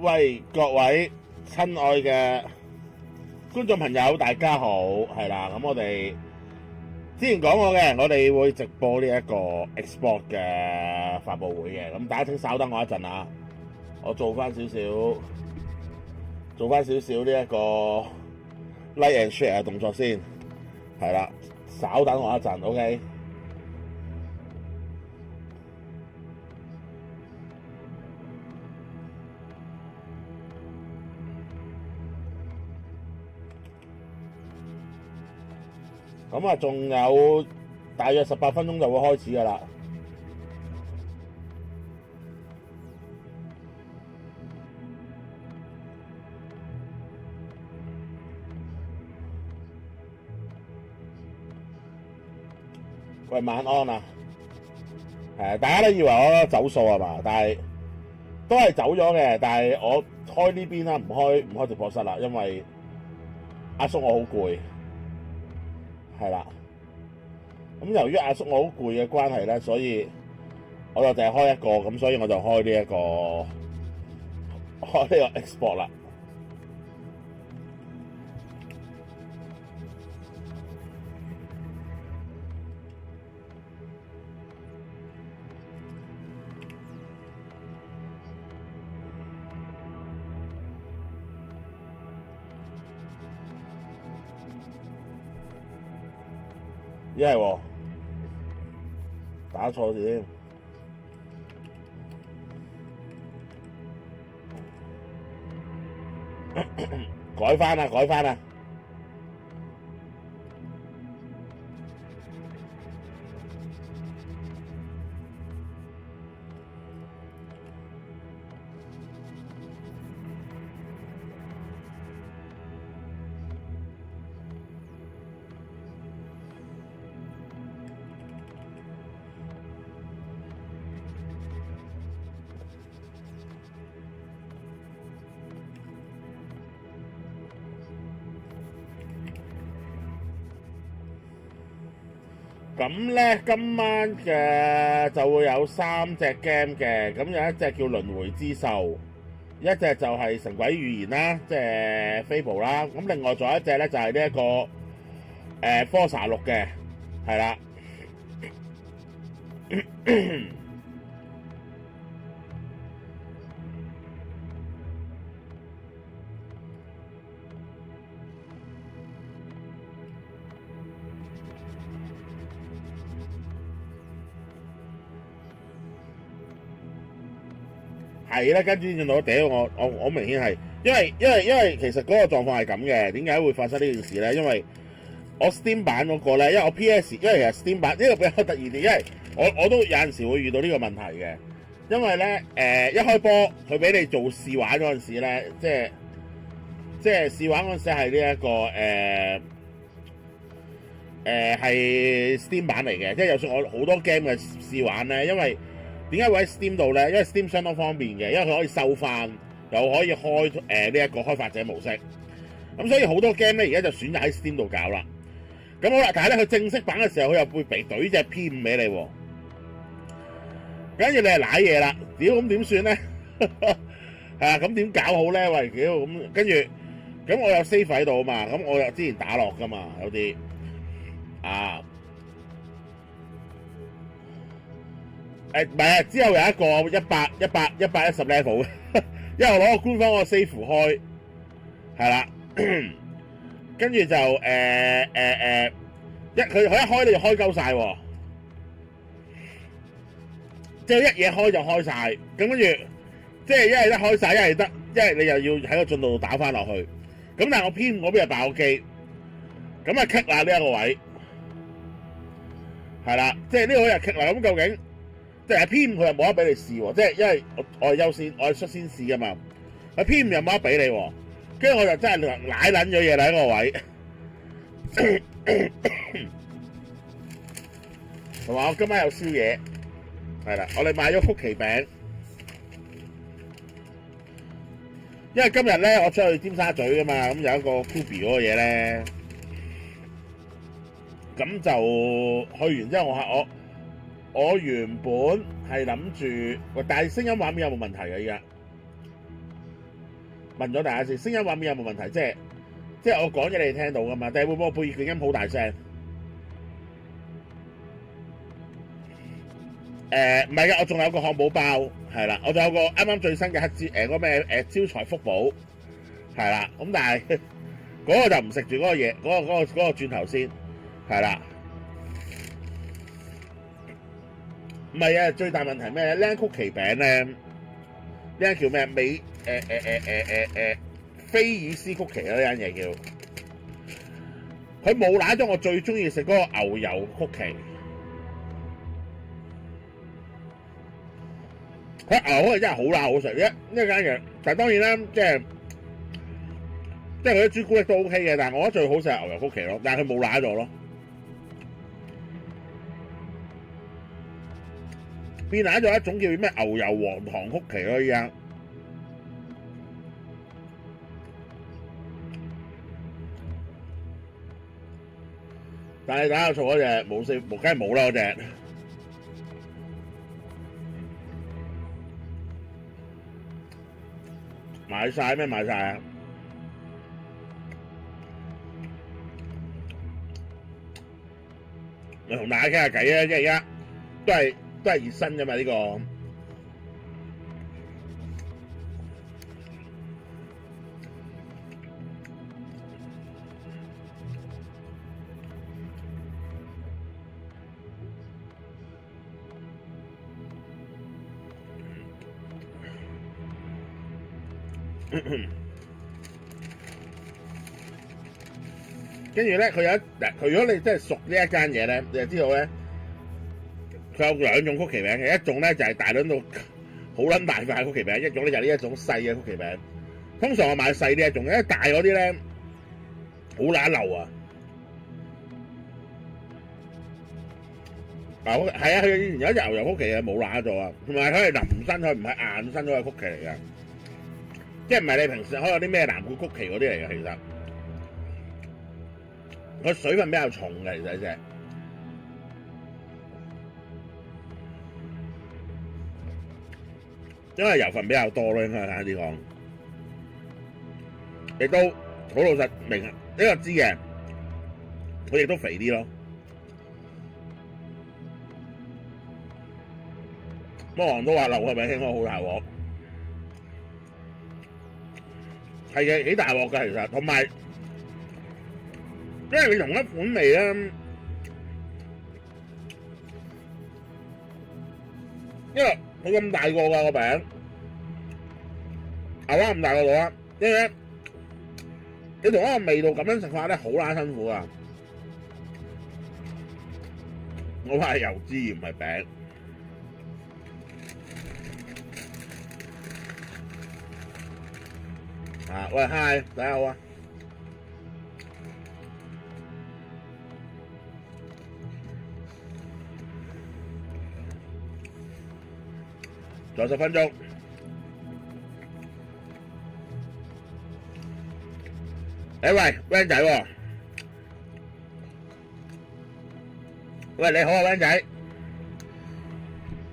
喂，各位親愛嘅觀眾朋友，大家好，係啦，咁我哋之前講過嘅，我哋會直播呢一個 Xbox 嘅發佈會嘅，咁大家請稍等我一陣啊，我做翻少少呢一個 like and share 嘅動作先，係啦，稍等我一陣 ，OK。咁啊，仲有大約18分鐘就會開始㗎喇。喂，晚安啊！大家都以為我走數係嘛？但係都係走咗嘅。但係我開呢邊啦，唔開直播室啦，因為阿叔我好攰。係啦，咁由於阿叔我好攰嘅關係咧，所以我就淨係開一個，咁所以我就開呢個 Xbox 啦。係喎，打錯字添，改返啦！咁咧，今晚嘅就會有3隻 game 嘅，咁有一隻叫輪迴之獸，一隻就係神鬼預言啦，即係 Fable 啦，咁另外仲有一隻咧就係呢一個Forza 6嘅，係啦。係啦，跟住見到屌我明顯係，因為其實嗰個狀況係咁嘅，點解會發生呢件事咧？因為我 Steam 版嗰個咧，因為我 PS， 因為其實 Steam 版呢個比較突然啲，因為我都有陣時會遇到呢個問題嘅，因為咧一開波佢俾你做試玩嗰陣時咧，即係試玩嗰陣時係呢一個係 Steam 版嚟嘅，即係就算我好多 game 嘅試玩咧，因為點解會喺 Steam 度咧？因為 Steam 相當方便嘅，因為佢可以收翻，又可以開呢一個開發者模式。咁所以好多 game 咧，而家就選擇喺 Steam 度搞啦。咁好啦，但係咧佢正式版嘅時候，佢又會俾懟隻 P5俾你喎。跟住你係瀨嘢啦，屌咁點算咧？係啊，咁點搞好咧？喂，屌咁跟住，咁我有 save 喺度啊嘛，咁我又之前打落噶嘛，有啲啊。唔係啊，之後有一個110 level 嘅，因為我攞個官方個 save 開，係啦，跟住就佢一開你就開鳩晒喎，即係一嘢開就開晒，咁跟住即係一係得開晒，一係得，一係你又要喺個進度度打翻落去，咁但係我偏嗰邊係爆機，咁啊 kick 啦呢一個位，係啦，即係呢個位又 kick 啦，咁究竟？即係 P5佢又冇得俾你試喎，即係因為我係優先，我係率先試噶嘛。P5又冇得俾你喎，跟住我就真係舐撚咗嘢啦喺個位。同埋我今晚有宵夜，係啦，我哋買咗曲奇餅，因為今日咧我出去尖沙咀噶嘛，咁有一個 Kubi 嗰個嘢咧，咁就去完之後我原本係諗住，但係聲音畫面有冇問題嘅依家？問咗大家先，聲音畫面有冇問題？即係我講嘢你哋聽到噶嘛？定係會唔會我背景音好大聲？唔係嘅，我仲有個漢堡包，係啦，我仲有個啱啱最新嘅嗰個咩招財福寶，係啦，咁但係嗰個就唔食住嗰個嘢，嗰個轉頭先，係啦。唔係啊，最大問題咩？呢間曲奇餅咧，呢間叫咩？菲爾斯曲奇啊！呢間嘢叫，佢冇揦咗我最中意食嗰個牛油曲奇。佢牛油真係好辣好食，一間嘢，但係當然啦，即係佢啲朱古力都 OK 嘅，但係我覺得最好食係牛油曲奇咯，但係佢冇揦咗咯，變揦咗一種叫咩牛油黃糖曲奇咯，依家。但係打下錯嗰隻冇四，梗係冇啦嗰隻。買晒咩？買晒啊！我同大家傾下偈啊，即係而家都係熱身㗎嘛呢個。跟住咧，佢如果你真係熟呢一間嘢咧，你就知道咧，佢有兩種曲奇餅嘅，一種咧就係大撚到好撚大塊曲奇餅，一種咧就係呢一種細嘅曲奇餅。通常我買細呢一種，因為大嗰啲咧好乸流啊。係啊，佢以前有一隻牛油曲奇啊，冇乸咗啊，同埋佢係腍身，佢唔係硬身嗰個曲奇嚟嘅。即係唔係你平時開嗰啲咩藍莓曲奇嗰啲嚟嘅，其實個水分比較重嘅，其實隻，因為油分比較多咯，應該簡單啲講，亦都好老實明呢個知嘅，佢亦都肥啲咯。魔王都話流係咪興開好大鑊？係嘅，幾大鑊㗎其實，同埋因為你同一款味咧，因為佢咁大個㗎個餅，牛蛙咁大個度啊，因為你同一個味道咁樣食法咧，好撚辛苦啊！我話係油脂唔係餅。啊，喂 ，hi， 大家好啊！仲有10分鐘。喂 ，Van 仔喎！喂，你好啊，Van仔！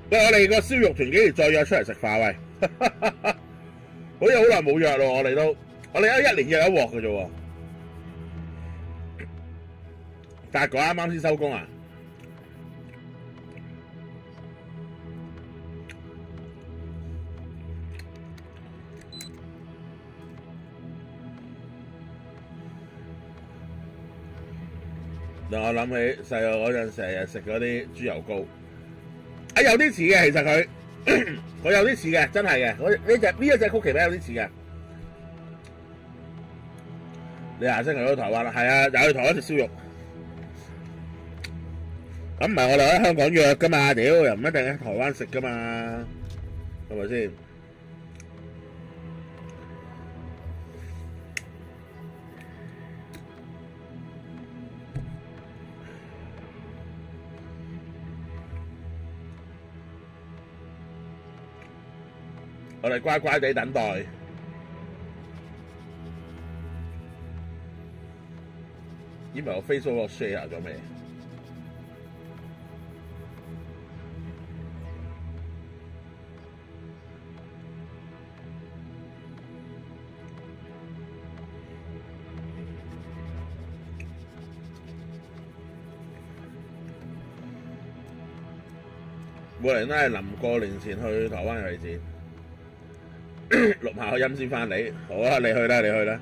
喂，我哋個燒肉團幾時再約出嚟食飯？喂！好似好耐冇約咯，我哋都一年約一鑊嘅啫喎。達哥啱啱先收工啊！令我諗起細個嗰陣成日食嗰啲豬油膏，啊有啲似嘅，其實佢。佢有啲似嘅，真係嘅。呢一隻曲奇餅有啲似嘅。你下星期去台灣啦？係啊，又去台灣食燒肉。咁唔係我哋喺香港約㗎嘛？屌，又唔一定喺台灣食㗎嘛？係咪先？我哋乖乖地等待。以為我 Facebook share 咗未？每年都係臨過年前去台灣遊戲展，錄下個音先翻嚟。好啊，你去啦，你去啦。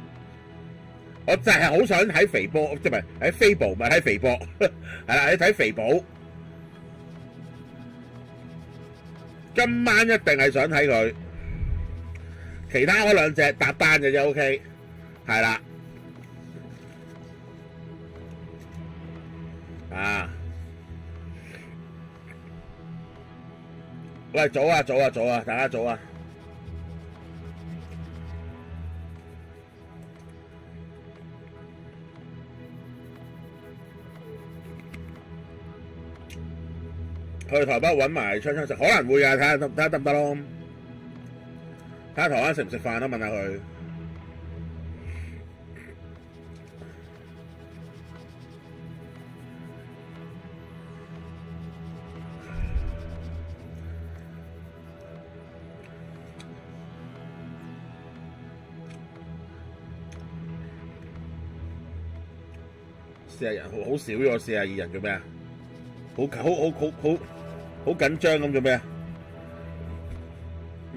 我就係好想睇肥波，即係唔係喺飛步，唔係睇肥波，係啦，你睇肥寶。今晚一定係想睇佢，其他嗰兩隻搭單嘅啫 ，OK， 係啦，啊，喂，早啊，早啊，早啊，大家早啊！去台北揾埋槍槍食，可能會啊，睇下得唔得咯？睇下台灣食唔食飯啊？問下佢。40人好少咗，42人做咩啊？好緊張咁做咩啊？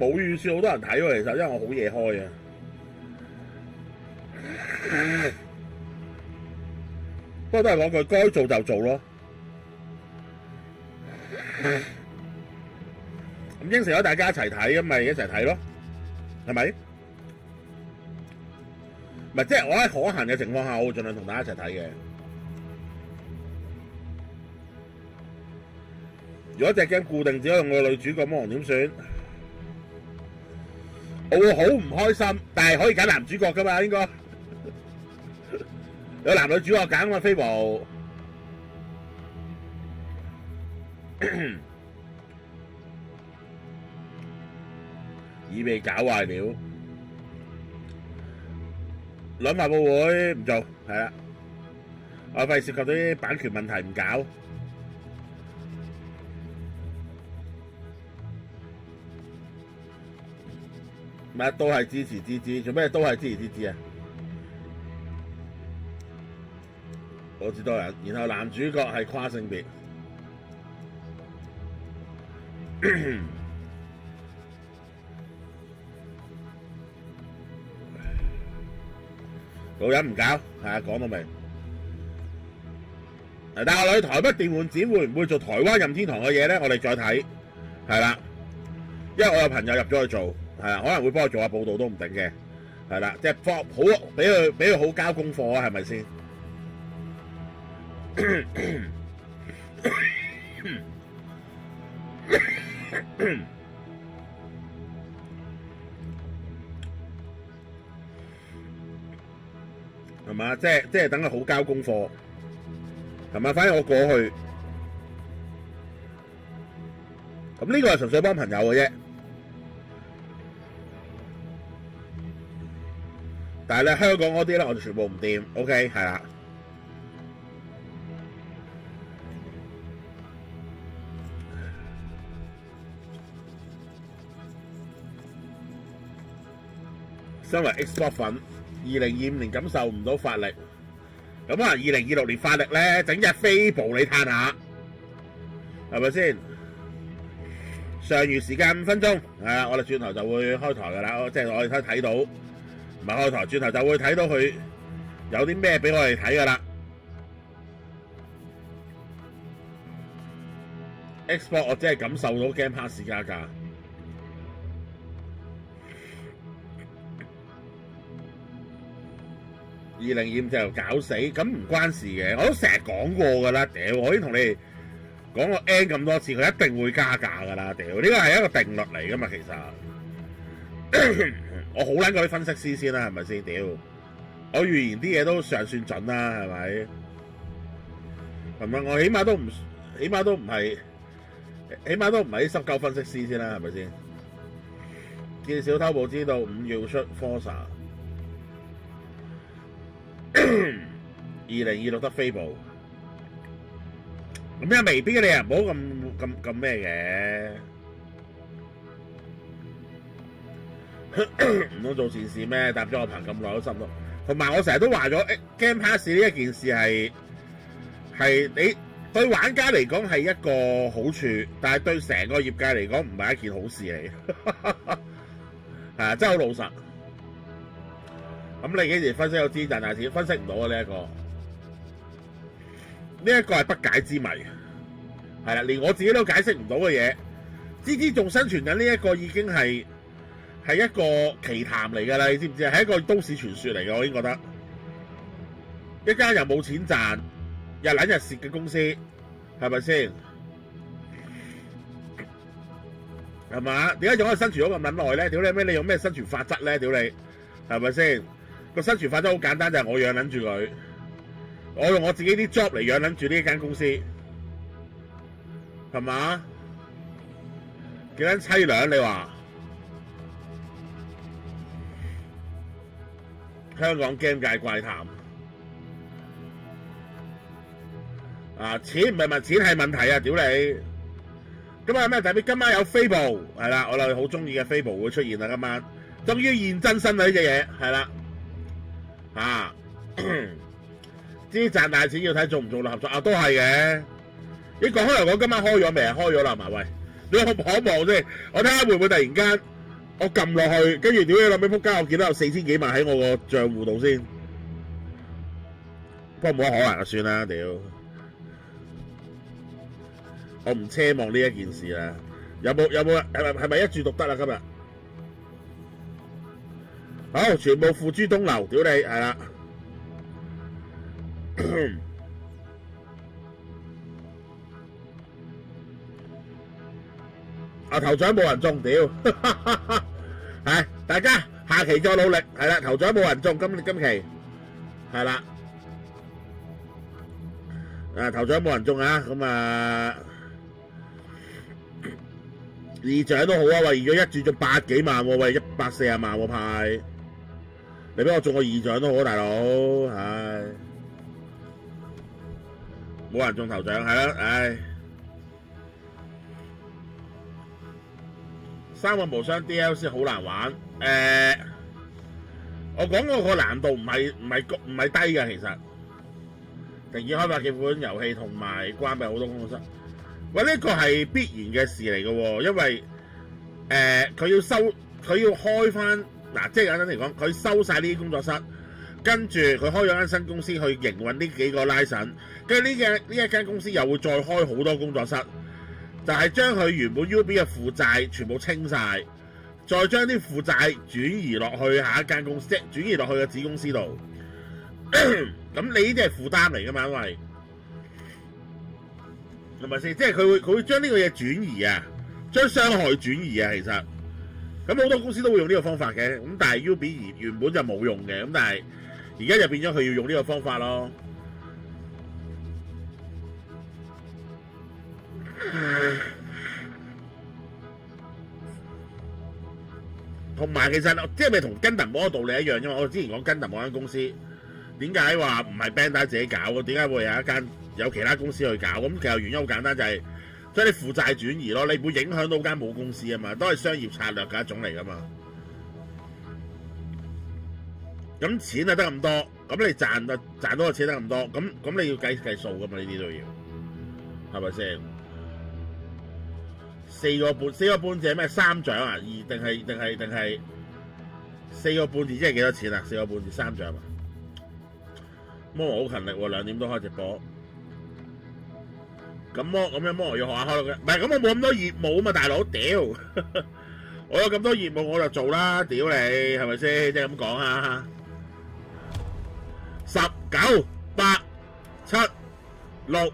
冇預算好多人睇喎，其實因為我好夜開啊。不過都係講句，該做就做咯。咁應承咗大家一齊睇，咁咪一齊睇咯，係咪？唔係，即係我喺可行嘅情況下，我會盡量同大家一齊睇嘅。如果隻 game 固定只可以用個女主角魔王點算？我會好唔開心，但係可以揀男主角噶嘛，應該有男女主角揀嘛，飛步。已被搞壞了，兩發佈會唔做，係啦，我費涉及啲版權問題唔搞。乜都係支持芝芝，做咩都係支持芝芝啊？好似多人，然後男主角係跨性別，老人唔搞，係啊，講到明。但係我去台北電玩展會唔會做台灣任天堂嘅嘢咧？我哋再睇，係啦，因為我有朋友入咗去做。係啊，可能會幫我做下報道都唔定嘅，係啦，即係幫好俾佢好交功課啊，係咪先？係嘛？即係等佢好交功課，係嘛？反正我過去，咁呢個係純粹幫朋友嘅啫。但係咧，香港嗰啲咧，我哋全部唔掂 ，OK， 係啦。身為 Xbox 粉，2025年感受唔到發力，咁可能2026年發力咧，整隻飛步你嘆下，係咪先？上餘時間5分鐘，係啊，我哋轉頭就會開台噶啦，即係我哋睇到。唔係開台，轉頭就會睇到佢有啲咩俾我哋睇噶啦。Xbox 我只係感受到 Game Pass 加價。2025就搞死，咁唔關事嘅，我都成日講過噶啦，屌！我已經同你哋講過 N 咁多次，佢一定會加價噶啦，屌！呢個係一個定律嚟噶嘛，其實。我好撚過啲分析師先啦，係咪先？屌，我預言啲嘢都尚算準啦，係咪？係咪？我起碼都唔係啲濕鳩分析師先啦，係咪先？見小偷步知道5月出 Forza， 2026得飛步，咁又未必嘅，你又唔好咁咩嘅。唔通做善事咩？搭咗我棚咁耐都心咯。同埋我成日都話咗 Game Pass 呢一件事係你對玩家嚟講係一個好處，但係對成個業界嚟講唔係一件好事嚟。係啊，真係好老實。咁你幾時分析到知賺大錢？分析唔到啊！呢一個係不解之謎。係啦，連我自己都解釋唔到嘅嘢。GG仲生存緊呢一個已經係一個奇談嚟㗎啦，你知唔知啊？係一個都市傳說嚟嘅，我已經覺得。一間又冇錢賺，日撚日蝕嘅公司，係咪先？係嘛？點解仲可以生存咗咁撚耐咧？屌你咩？你用咩生存法則咧？屌你，係咪先？個生存法則好簡單，就係我養撚住佢，我用我自己啲 job 嚟養撚住呢一間公司，係嘛？幾撚凄涼你話？香港 game 界怪談啊！錢唔係問錢係問題啊！屌你！今晚有咩特別？今晚有 Fable 係啦，我哋好中意嘅 Fable 會出現啦！今晚終於現真身啦！呢隻嘢係啦，知賺大錢要睇做唔做合作啊，都係嘅。你講開又講，今晚開咗未啊？開咗啦，係嘛？喂，你可唔可望先？我睇下會唔會突然間我撳落去，跟住屌你諗起仆街，我見到有4000幾萬喺我個賬戶度先。不過冇乜可能啊，算啦，屌！我唔奢望呢一件事啦。有冇係咪一注獨得啦？今日好，全部付諸東流，屌你係啦。啊頭獎冇人中，屌！係大家下期再努力，係啦，頭獎冇人中，今期係啦。頭獎冇人中啊，咁啊二獎都好啊，喂，二獎一注中100幾萬喎，喂140萬喎派，你俾我中個二獎都好，大佬，唉，冇人中頭獎，係啦，唉，3個無雙 DLC 好難玩，我講過個難度唔係低嘅，其實。停止開發幾款遊戲同埋關閉好多工作室，喂，呢個係必然嘅事嚟嘅喎，因為佢要開翻嗱，即係簡單嚟講，佢收晒呢啲工作室，跟住佢開咗間新公司去營運呢幾個 license，跟住呢一間公司又會再開好多工作室，就係將佢原本 UB 嘅負債全部清晒，再將啲負債轉移落去下一間公司，即係轉移落去嘅子公司度。咁你呢啲係負擔嚟噶嘛？因為係咪先？即係佢會將呢個嘢轉移啊，將傷害轉移啊。其實咁好多公司都會用呢個方法嘅。咁但係 UB 原本就冇用嘅。咁但係而家就變咗佢要用呢個方法咯。同埋其實即係咪同跟特嗰個道理一樣？因為我之前講跟特嗰間公司。點解話唔係 Bandai 自己搞嘅？點解會有其他公司去搞？咁其實原因好簡單，就係將啲負債轉移咯。你會影響到間母公司啊嘛，都係商業策略嘅一種嚟噶嘛。咁錢啊得咁多，咁你賺多個錢得咁多，咁你要計數噶嘛？呢啲都要，係咪先？4個半字係咩？3獎啊？定係4個半字即係幾多錢啊？4個半字3獎啊？魔王好勤力喎，2點都開直播。咁樣魔王要學下開嘅，唔係咁我冇咁多業務啊嘛，大佬，屌！我有咁多業務我就做啦，屌你，係咪先？即係咁講啊！10、9、8、7、6、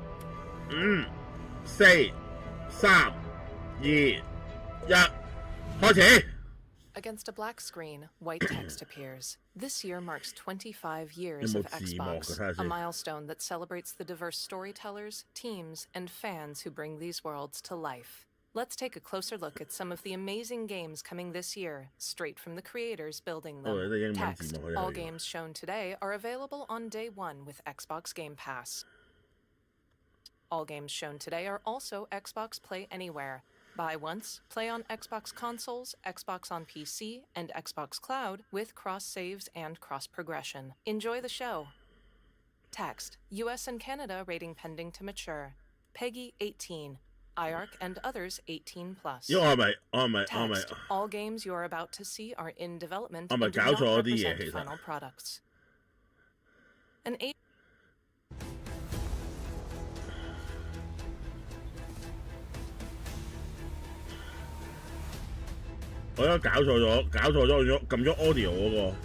5、4、3、2、1，開始。Against a black screen, white text appears. This year marks 25 years of Xbox, a milestone that celebrates the diverse storytellers, teams, and fans who bring these worlds to life. Let's take a closer look at some of the amazing games coming this year, straight from the creators building them. Text. All games shown today are available on day 1 with Xbox Game Pass. All games shown today are also Xbox Play Anywhere. Buy once, play on Xbox consoles, Xbox on PC, and Xbox Cloud with cross-saves and cross-progression. Enjoy the show. Text. US and Canada rating pending to mature. PEGI 18, IARC and others 18 plus. 因為我係咪 Text, all games you are about to see are in development 我係咪 and do 搞 not 錯啲嘢 represent 其實？ final products. An 8我而家搞錯咗，撳咗 audio 嗰個。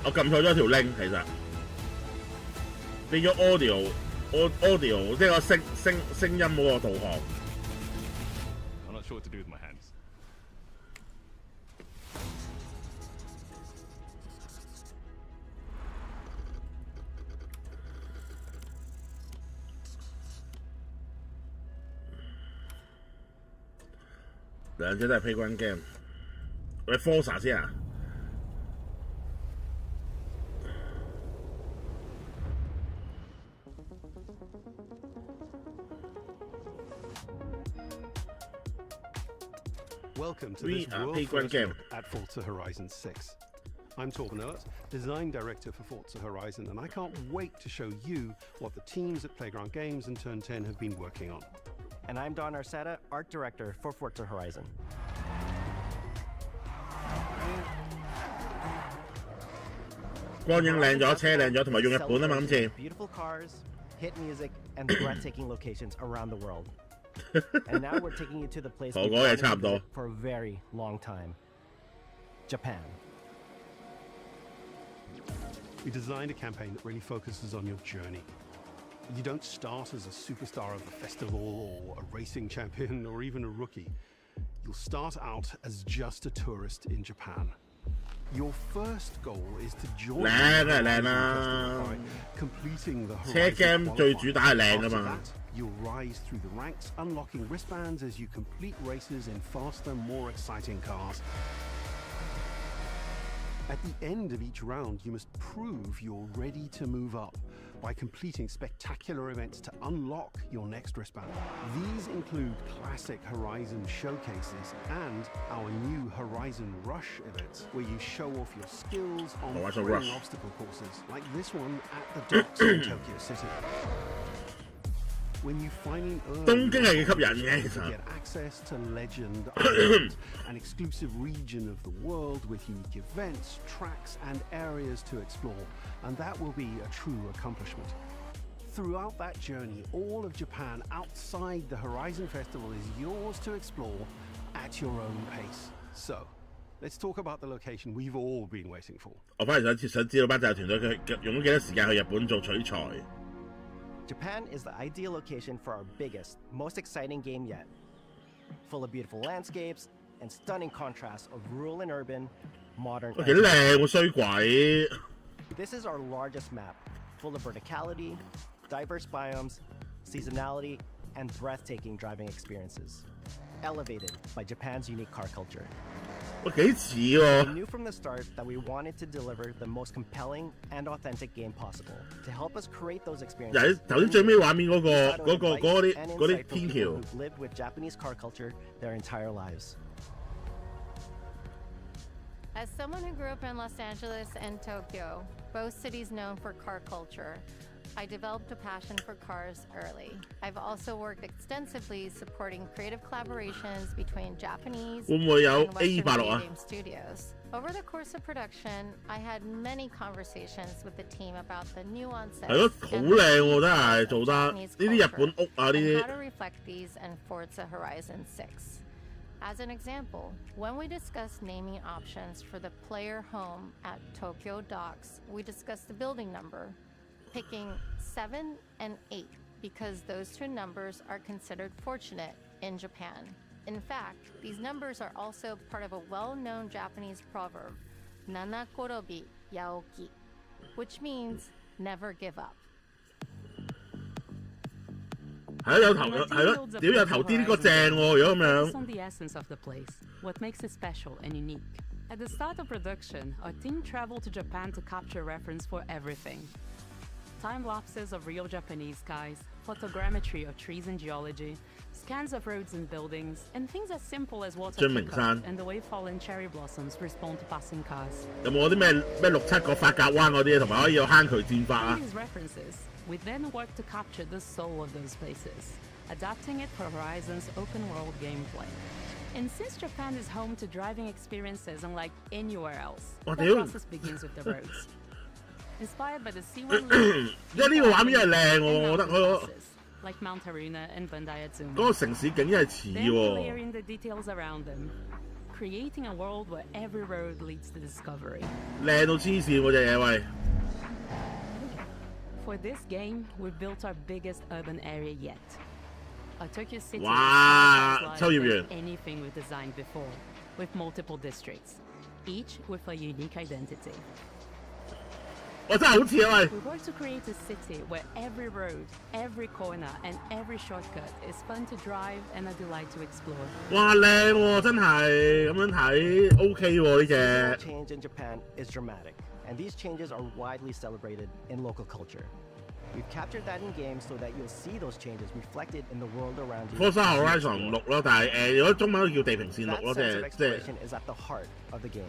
我撳錯咗條 link， 其實變咗 audio， 即係個聲音嗰個導航。I'm not sure what to do with my hands. 兩隻都係 Playground game。喂 ，Forza 先啊！ Welcome to this world first look at Forza Horizon 6. I'm Torben Earth, Design Director for Forza Horizon, and I can't wait to show you what the teams at Playground Games and Turn 10 have been working on. And I'm Don Arceta, Art Director for Forza Horizon. 光影靚咗，車靚咗，同埋用日本啊嘛，今次。 Beautiful cars, hit music, and breathtaking locations around the world. And now we're taking you to the place we've wanted to visit for a very long time. Japan. We designed a campaign that really focuses on your journey. You don't start as a superstar of the festival or a racing champion or even a rookie. You'll start out as just a tourist in Japan. Your first goal is to join by completing the Horizon qualifier. After that, you'll rise through the ranks, unlocking wristbands as you complete races in faster, more exciting cars. At the end of each round, you must prove you're ready to move up by completing spectacular events to unlock your next wristband. These include classic Horizon showcases and our new Horizon Rush events, where you show off your skills on thrilling obstacle courses, like this one at the docks in Tokyo City. When you finally earn you get access to Legend Island, an exclusive region of the world with unique events, tracks, and areas to explore, and that will be a true accomplishment. Throughout that journey, all of Japan outside the Horizon Festival is yours to explore at your own pace. So, let's talk about the location we've all been waiting for. 我反而想知道班製作團隊佢用咗幾多時間去日本做取材。 Japan is the ideal location for our biggest, most exciting game yet. Full of beautiful landscapes and stunning contrasts of rural and urban, modern. 幾靚喎衰鬼！ This is our largest map, full of verticality, diverse biomes, seasonality, and breathtaking driving experiences. Elevated by Japan's unique car culture. 喂，幾似喎！ We knew from the start that we wanted to deliver the most compelling and authentic game possible to help us create those experiences. 頭先最尾畫面嗰啲天橋。 Who've lived with Japanese car culture their entire lives. As someone who grew up in Los Angeles and Tokyo, both cities known for car culture, I developed a passion for cars early. I've also worked extensively supporting creative collaborations between Japanese and Western video game studios. Over the course of production, I had many conversations with the team about the nuances and how to reflect these in Forza Horizon 6. As an example, when we discussed naming options for the player home at Tokyo Docks, we discussed the building number, picking 7 and 8 because those two numbers are considered fortunate in Japan. In fact, these numbers are also part of a well-known Japanese proverb, Nanakorobi Yaoki, which means never give up. 係咯，有頭啲呢個正喎，如果咁樣。 on the essence of the place, what makes it special and unique. At the start of production, our team traveled to Japan to capture reference for everything. time lapses of real Japanese skies, photogrammetry of trees and geology, scans of roads and buildings, and things as simple as water pickup and the way fallen cherry blossoms respond to passing cars. 有冇啲咩6、7個法格灣嗰啲，同埋可以有坑渠戰法啊 These references, we then work to capture the soul of those places, adapting it for Horizon's open-world gameplay. And since Japan is home to driving experiences unlike anywhere else, the process begins with the roads. Inspired by the C1 loop, 因為呢個畫面係靚喎，我覺得佢 like Mount Haruna and Bandai Atsuma. 嗰個城市景係似 Then 喎。 layering the details around them, creating a world where every road leads to discovery. 靚到黐線嗰隻嘢喂！ For this game, we've built our biggest urban area yet. A Tokyo city Wow, is tell you unlike again. anything we've designed before, with multiple districts, each with a unique identity. 我真係好似啊喂！ We work to create a city where every road, every corner, and every shortcut is fun to drive and a delight to explore. 哇靚喎，真係咁樣睇 OK 喎呢 Seasonal 隻。 change in Japan is dramatic, and these changes are widely celebrated in local culture. We've captured that in games so that you'll see those changes reflected in the world around you. Forza Horizon 6咯，但係如果中文都叫地平線6 That 咯，即 sense of 係 exploration is at the heart of the game.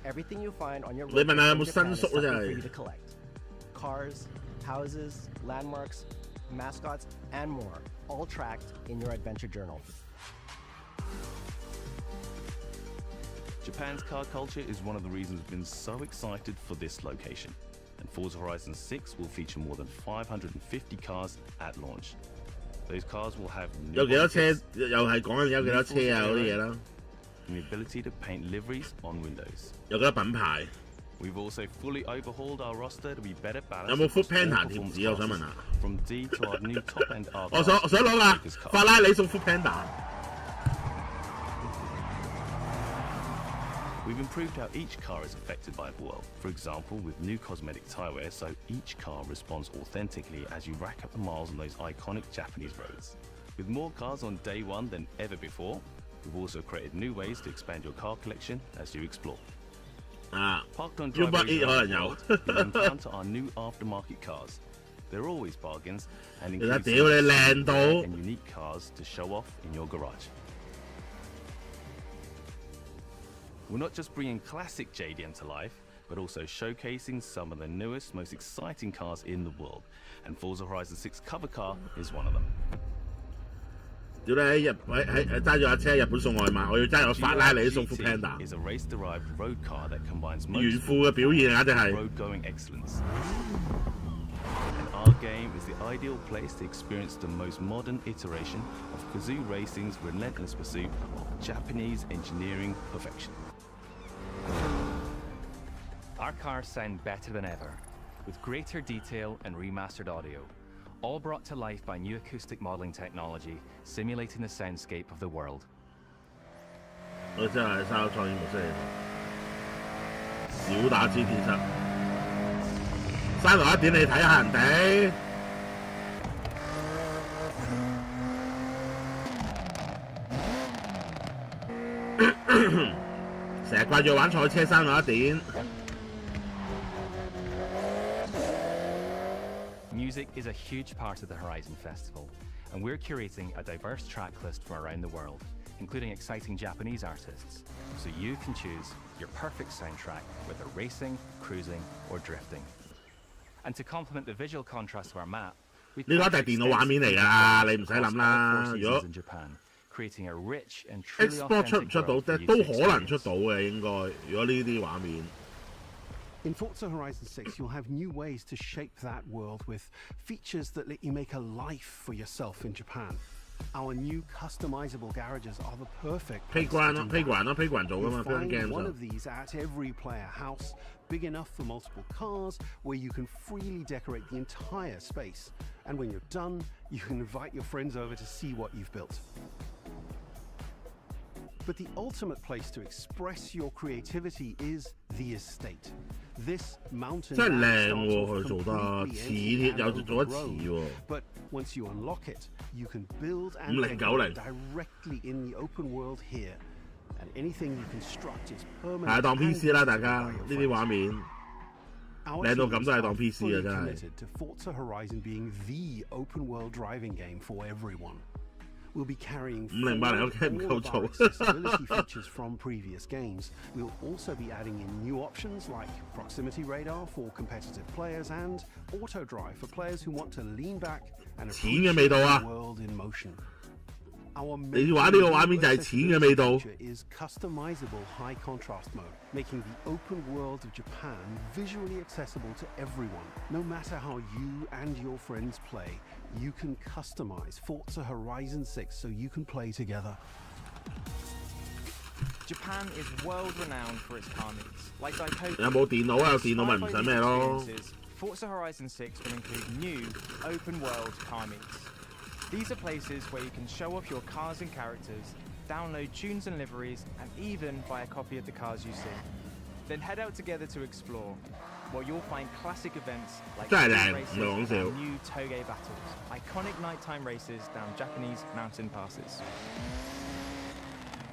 Everything you find on your 你問下有冇 road in Japan 新 is 宿 something 真 for 係 you to collect. Cars, houses, landmarks, mascots, and more, all tracked in your adventure journal. Japan's car culture is one of the reasons we've been so excited for this location. And Forza Horizon 6 will feature more than 550 cars at launch. Those cars will have 有 new 幾多車？ bodies, 又係講緊有幾多車啊嗰啲嘢啦， and the ability to paint liveries on windows. 有幾多品牌？ We've also fully overhauled our roster to be better balanced. 有冇 Food across all Panda performance 貼紙？我想問 classes, 下。 From D to our new top-end R 我想攞啊！法拉利送 Food Panda。 We've improved how each car is affected by the world. For example, with new cosmetic tire wear, so each car responds authentically as you rack up the miles on those iconic Japanese roads. With more cars on day one than ever before, we've also created new ways to expand your car collection as you explore. 啊 Parked on ，Uber driveways Eats 可 around 能 the 有 world, you'll encounter our new aftermarket cars. They're always bargains and 其實 include 屌你靚到 and unique cars to show off in your garage. We're not just bringing classic JDM to life, but also showcasing some of the newest, most exciting cars in the world. And Forza Horizon 6 cover car is one of them. 屌你喺揸住架車喺日本送外賣，我要揸個法拉利送 Food GT Panda。 is a race-derived road car that combines 炫富嘅表現啊，真係。 road-going excellence. And our game is the ideal place to experience the most modern iteration of Kazoo Racing's relentless pursuit of Japanese engineering perfection. Our cars sound better than ever, with greater detail and remastered audio, all brought to life by new acoustic modeling technology, simulating the soundscape of the world. 我真係收創意模式嚟，小打 GT7，山頭一點你睇下人哋。成日掛住玩賽車山頭一點。 Music is a huge part of the Horizon Festival, and we're curating a diverse track list from around the world, including exciting Japanese artists, so you can choose your perfect soundtrack, whether racing, cruising, or drifting. And to complement the visual contrast of our map, we've 呢個一定係電腦畫面嚟㗎啦，你唔使諗啦。如果 in Japan, creating a rich and truly Xbox 出唔 authentic 出到 world for 啫？ you 都 to 可能出 experience. 到嘅應該。如果呢啲畫面。 In Forza Horizon 6, you'll have new ways to shape that world with features that let you make a life for yourself in Japan. Our new customizable garages are the perfect place to do that. Playground 做㗎嘛 You'll find，Playground one games of these at every player house, big enough for multiple cars, where you can freely decorate the entire space. And when you're done, you can invite your friends over to see what you've built. But the ultimate place to express your creativity is the estate. This mountain 真係靚 starts 喎， off 佢做得 completely 似 empty 啲， and 有做得似 overgrown. 喎。 But once you unlock it, you can build and 5090 decorate directly in the open world here. And anything you construct is 係 permanent. 當 and PC 啦，大 visible 家 by 呢 your 啲 friends. 畫面。靚到咁都係當 PC 啊！真係。 committed to Forza Horizon being the open-world driving game for everyone. We'll be carrying508嚟屋企唔夠all of our accessibility features from previous games. We'll also be adding in new options like proximity radar for competitive players and auto drive for players who want to lean back and appreciate the world in motion. Our 你玩呢個畫面就係錢嘅味道。 is customizable high contrast mode, making the open world of Japan visually accessible to everyone. No matter how you and your friends play, you can customize Forza Horizon 6 so you can play together. Japan is world renowned for its car meets. Like Daikoku, 有冇電腦啊？有電腦咪唔使咩咯。 Forza Horizon 6 will include new open world car meets. These are places where you can show off your cars and characters, download tunes and liveries, and even buy a copy of the cars you see. Then head out together to explore, where you'll find classic events like races and new toge battles, iconic nighttime races down Japanese mountain passes.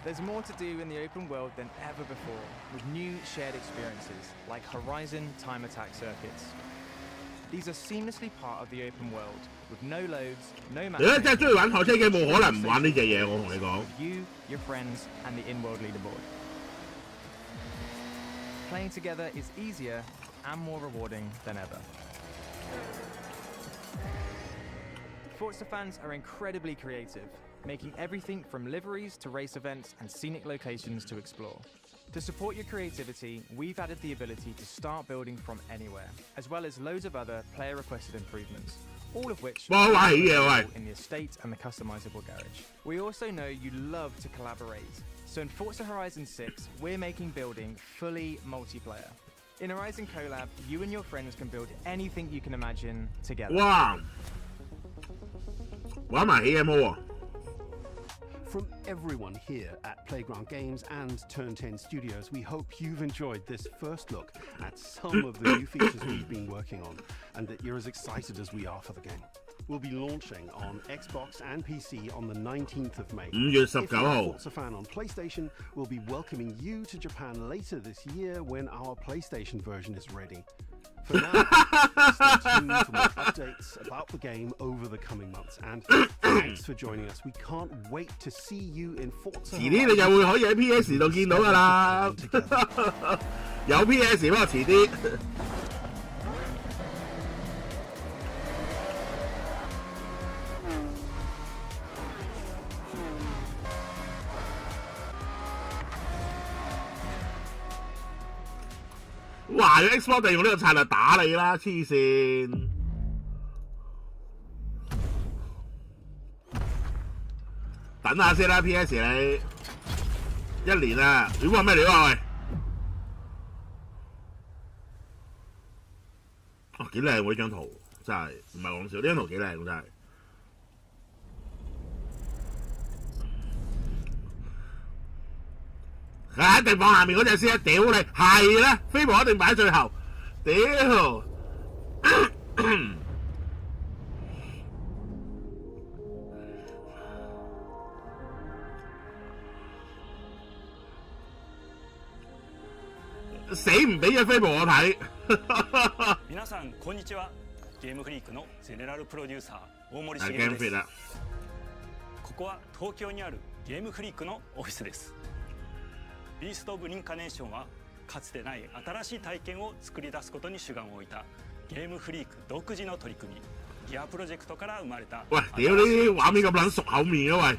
There's more to do in the open world than ever before, with new shared experiences like Horizon time attack circuits. These are seamlessly part of the open world, with no loads, no maps. 你真係中意玩賽車嘅，冇可能唔玩呢隻嘢，我同你講。 You, your friends, and the in-world leaderboard. Playing together is easier and more rewarding than ever. Forza fans are incredibly creative, making everything from liveries to race events and scenic locations to explore. To support your creativity, we've added the ability to start building from anywhere, as well as loads of other player-requested improvements, all of which are available in the estate and the customizable garage. We also know you love to collaborate, so in Forza Horizon 6, we're making building fully multiplayer. In Horizon Collab, you and your friends can build anything you can imagine together. 哇！玩埋 AMO 啊！ From everyone here at Playground Games and Turn 10 Studios, we hope you've enjoyed this first look at some of the new features we've been working on, and that you're as excited as we are for the game. We'll be launching on Xbox and PC on the 19th of May. 5月19 If you're a Forza fan on PlayStation, we'll be welcoming you to Japan later this year when our PlayStation version is ready. For now, stay tuned for more updates about the game over the coming months. And thanks for joining us. We can't wait to see you in Forza. 遲啲你就會可以喺 PS 度見到㗎啦。有 PS 不過遲啲。哇！個 Xbox 就用呢個策略打你啦，黐線！等下先啦 ，PS 你1年啊，料啊咩料啊喂！哦，幾靚喎呢張圖，真係唔係講笑，呢張圖幾靚真係。一定放下面嗰隻先啊！屌你，係啦，飛盤一定擺喺最後。屌！死唔俾隻飛盤我睇。皆さんこんにちは。ゲームフリークのゼネラルプロデューサー大森茂です。ここは東京にあるゲームフリークのオフィスです。ビースト・オブ・リンカネーションはかつてない新しい体験を作り出すことに主眼を置いたゲームフリーク独自の取り組みギアプロジェクトから生まれた。喂，屌呢啲畫面咁撚熟口面啊喂！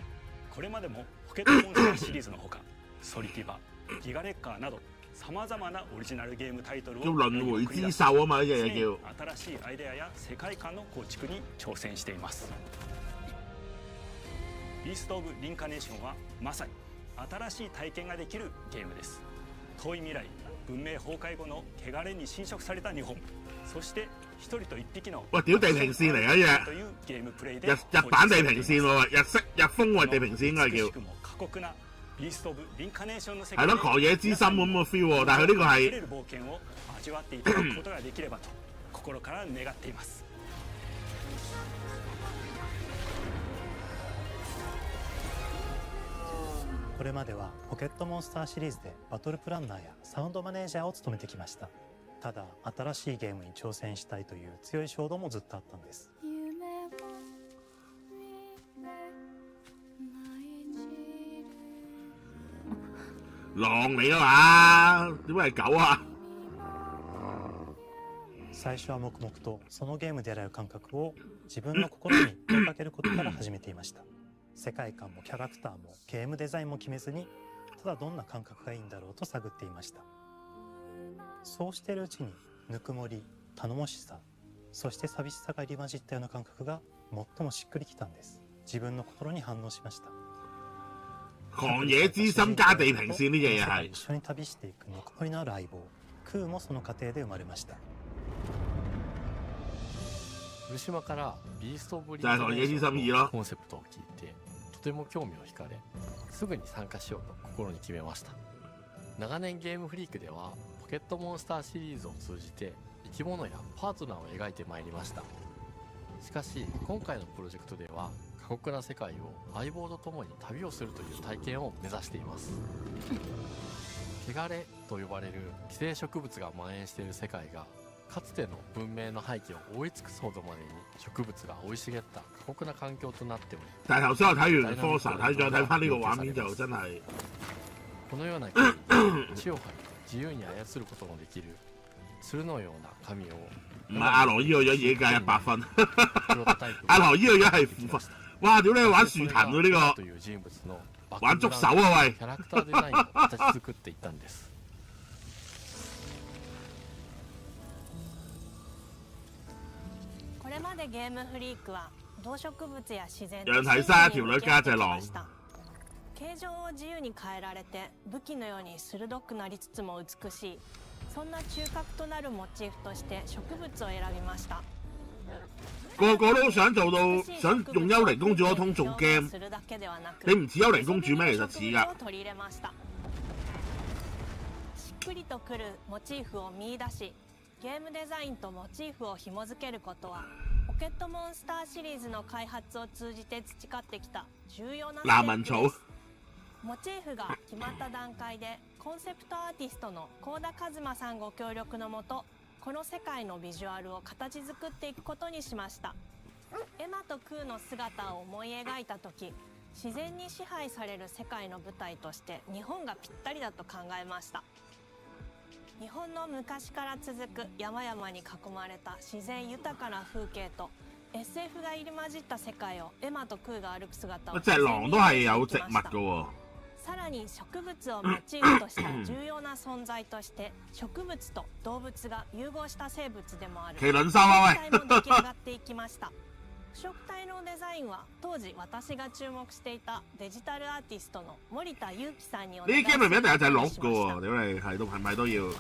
これまでもポケットモンスターシリーズのほかソリティバ、ギガレッカーなどさまざまなオリジナルゲームタイトルを叫輪回之獸啊嘛，呢隻嘢叫。新しいアイデアや世界観の構築に挑戦しています。ビースト・オブ・リンカネーションはまさに新しい体験ができるゲームです。遠い未来、文明崩壊後の汚れに侵食された日本、そして一人と一匹の喂，屌地平線嚟嘅呢隻，日版地平線喎，日風喎地平線應該係叫。過酷なビースト・オブ・リンカネーションの世界係咯，狂野之心咁嘅 feel 喎，但係佢呢個係冒険を味わっていただくことができればと心から願っています。これまではポケットモンスターシリーズでバトルプランナーやサウンドマネージャーを務めてきました。ただ新しいゲームに挑戦したいという強い衝動もずっとあったんです。狼嚟啊嘛？點解係狗啊？最初は黙々とそのゲームである感覚を自分の心に問いかけることから始めていました。世界観もキャラクターもゲームデザインも決めずに、ただどんな感覚がいいんだろうと探っていました。そうしているうちにぬくもり、頼もしさ、そして寂しさが入り混じったような感覚が最もしっくりきたんです。自分の心に反応しました。狂野之心加地平線呢嘢係。一緒に旅していくぬくもりのある相棒、クーもその過程で生まれました。古島からビースト・オブ・リードネーションのコンセプトを聞いてとても興味を惹かれ、すぐに参加しようと心に決めました。長年ゲームフリークではポケットモンスターシリーズを通じて生き物やパートナーを描いてまいりました。しかし今回のプロジェクトでは過酷な世界を相棒と共に旅をするという体験を目指しています。汚れと呼ばれる寄生植物が蔓延している世界がかつての文明の廃棄を覆い尽くすほどまでに植物が生い茂った過酷な環境となっており、但係頭先我睇完 Forza 睇翻呢個畫面就真係このような距離に地を張り自由に操ることもできる鶴のような神を唔係阿羅依個樣已經計100分，阿羅依個樣係負分。哇！屌你玩樹藤喎呢個，玩觸手啊喂！キャラクターデザインを形作っていったんです。これまでゲームフリークは動植物や自然羊蹄山條女加隻狼。形状を自由に変えられて武器のように鋭くなりつつも美しい、そんな中核となるモチーフとして植物を選びました。個個都想做到想用幽靈公主嗰通做 game， 你唔似幽靈公主咩？其實似㗎。しっくりとくるモチーフを見出し、ゲームデザインとモチーフを紐付けることはポケットモンスターシリーズの開発を通じて培ってきた重要なステップです。モチーフが決まった段階でコンセプトアーティストの幸田一馬さんご協力のもと、この世界のビジュアルを形作っていくことにしました。エマとクーの姿を思い描いた時、自然に支配される世界の舞台として日本がぴったりだと考えました。日本の昔から続く山々に囲まれた自然豊かな風景と SF が入り混じった世界をエマとクーが歩く姿を隻狼都係有植物㗎喎。さらに植物をモチーフとした重要な存在として植物と動物が融合した生物でもある麒麟獸啊体も出来上がっていきました。腐食体のデザインは当時私が注目していたデジタルアーティストの森田裕樹さんにお願いしました。呢啲 game 裏面一定有隻鹿㗎喎，屌你係咪都要？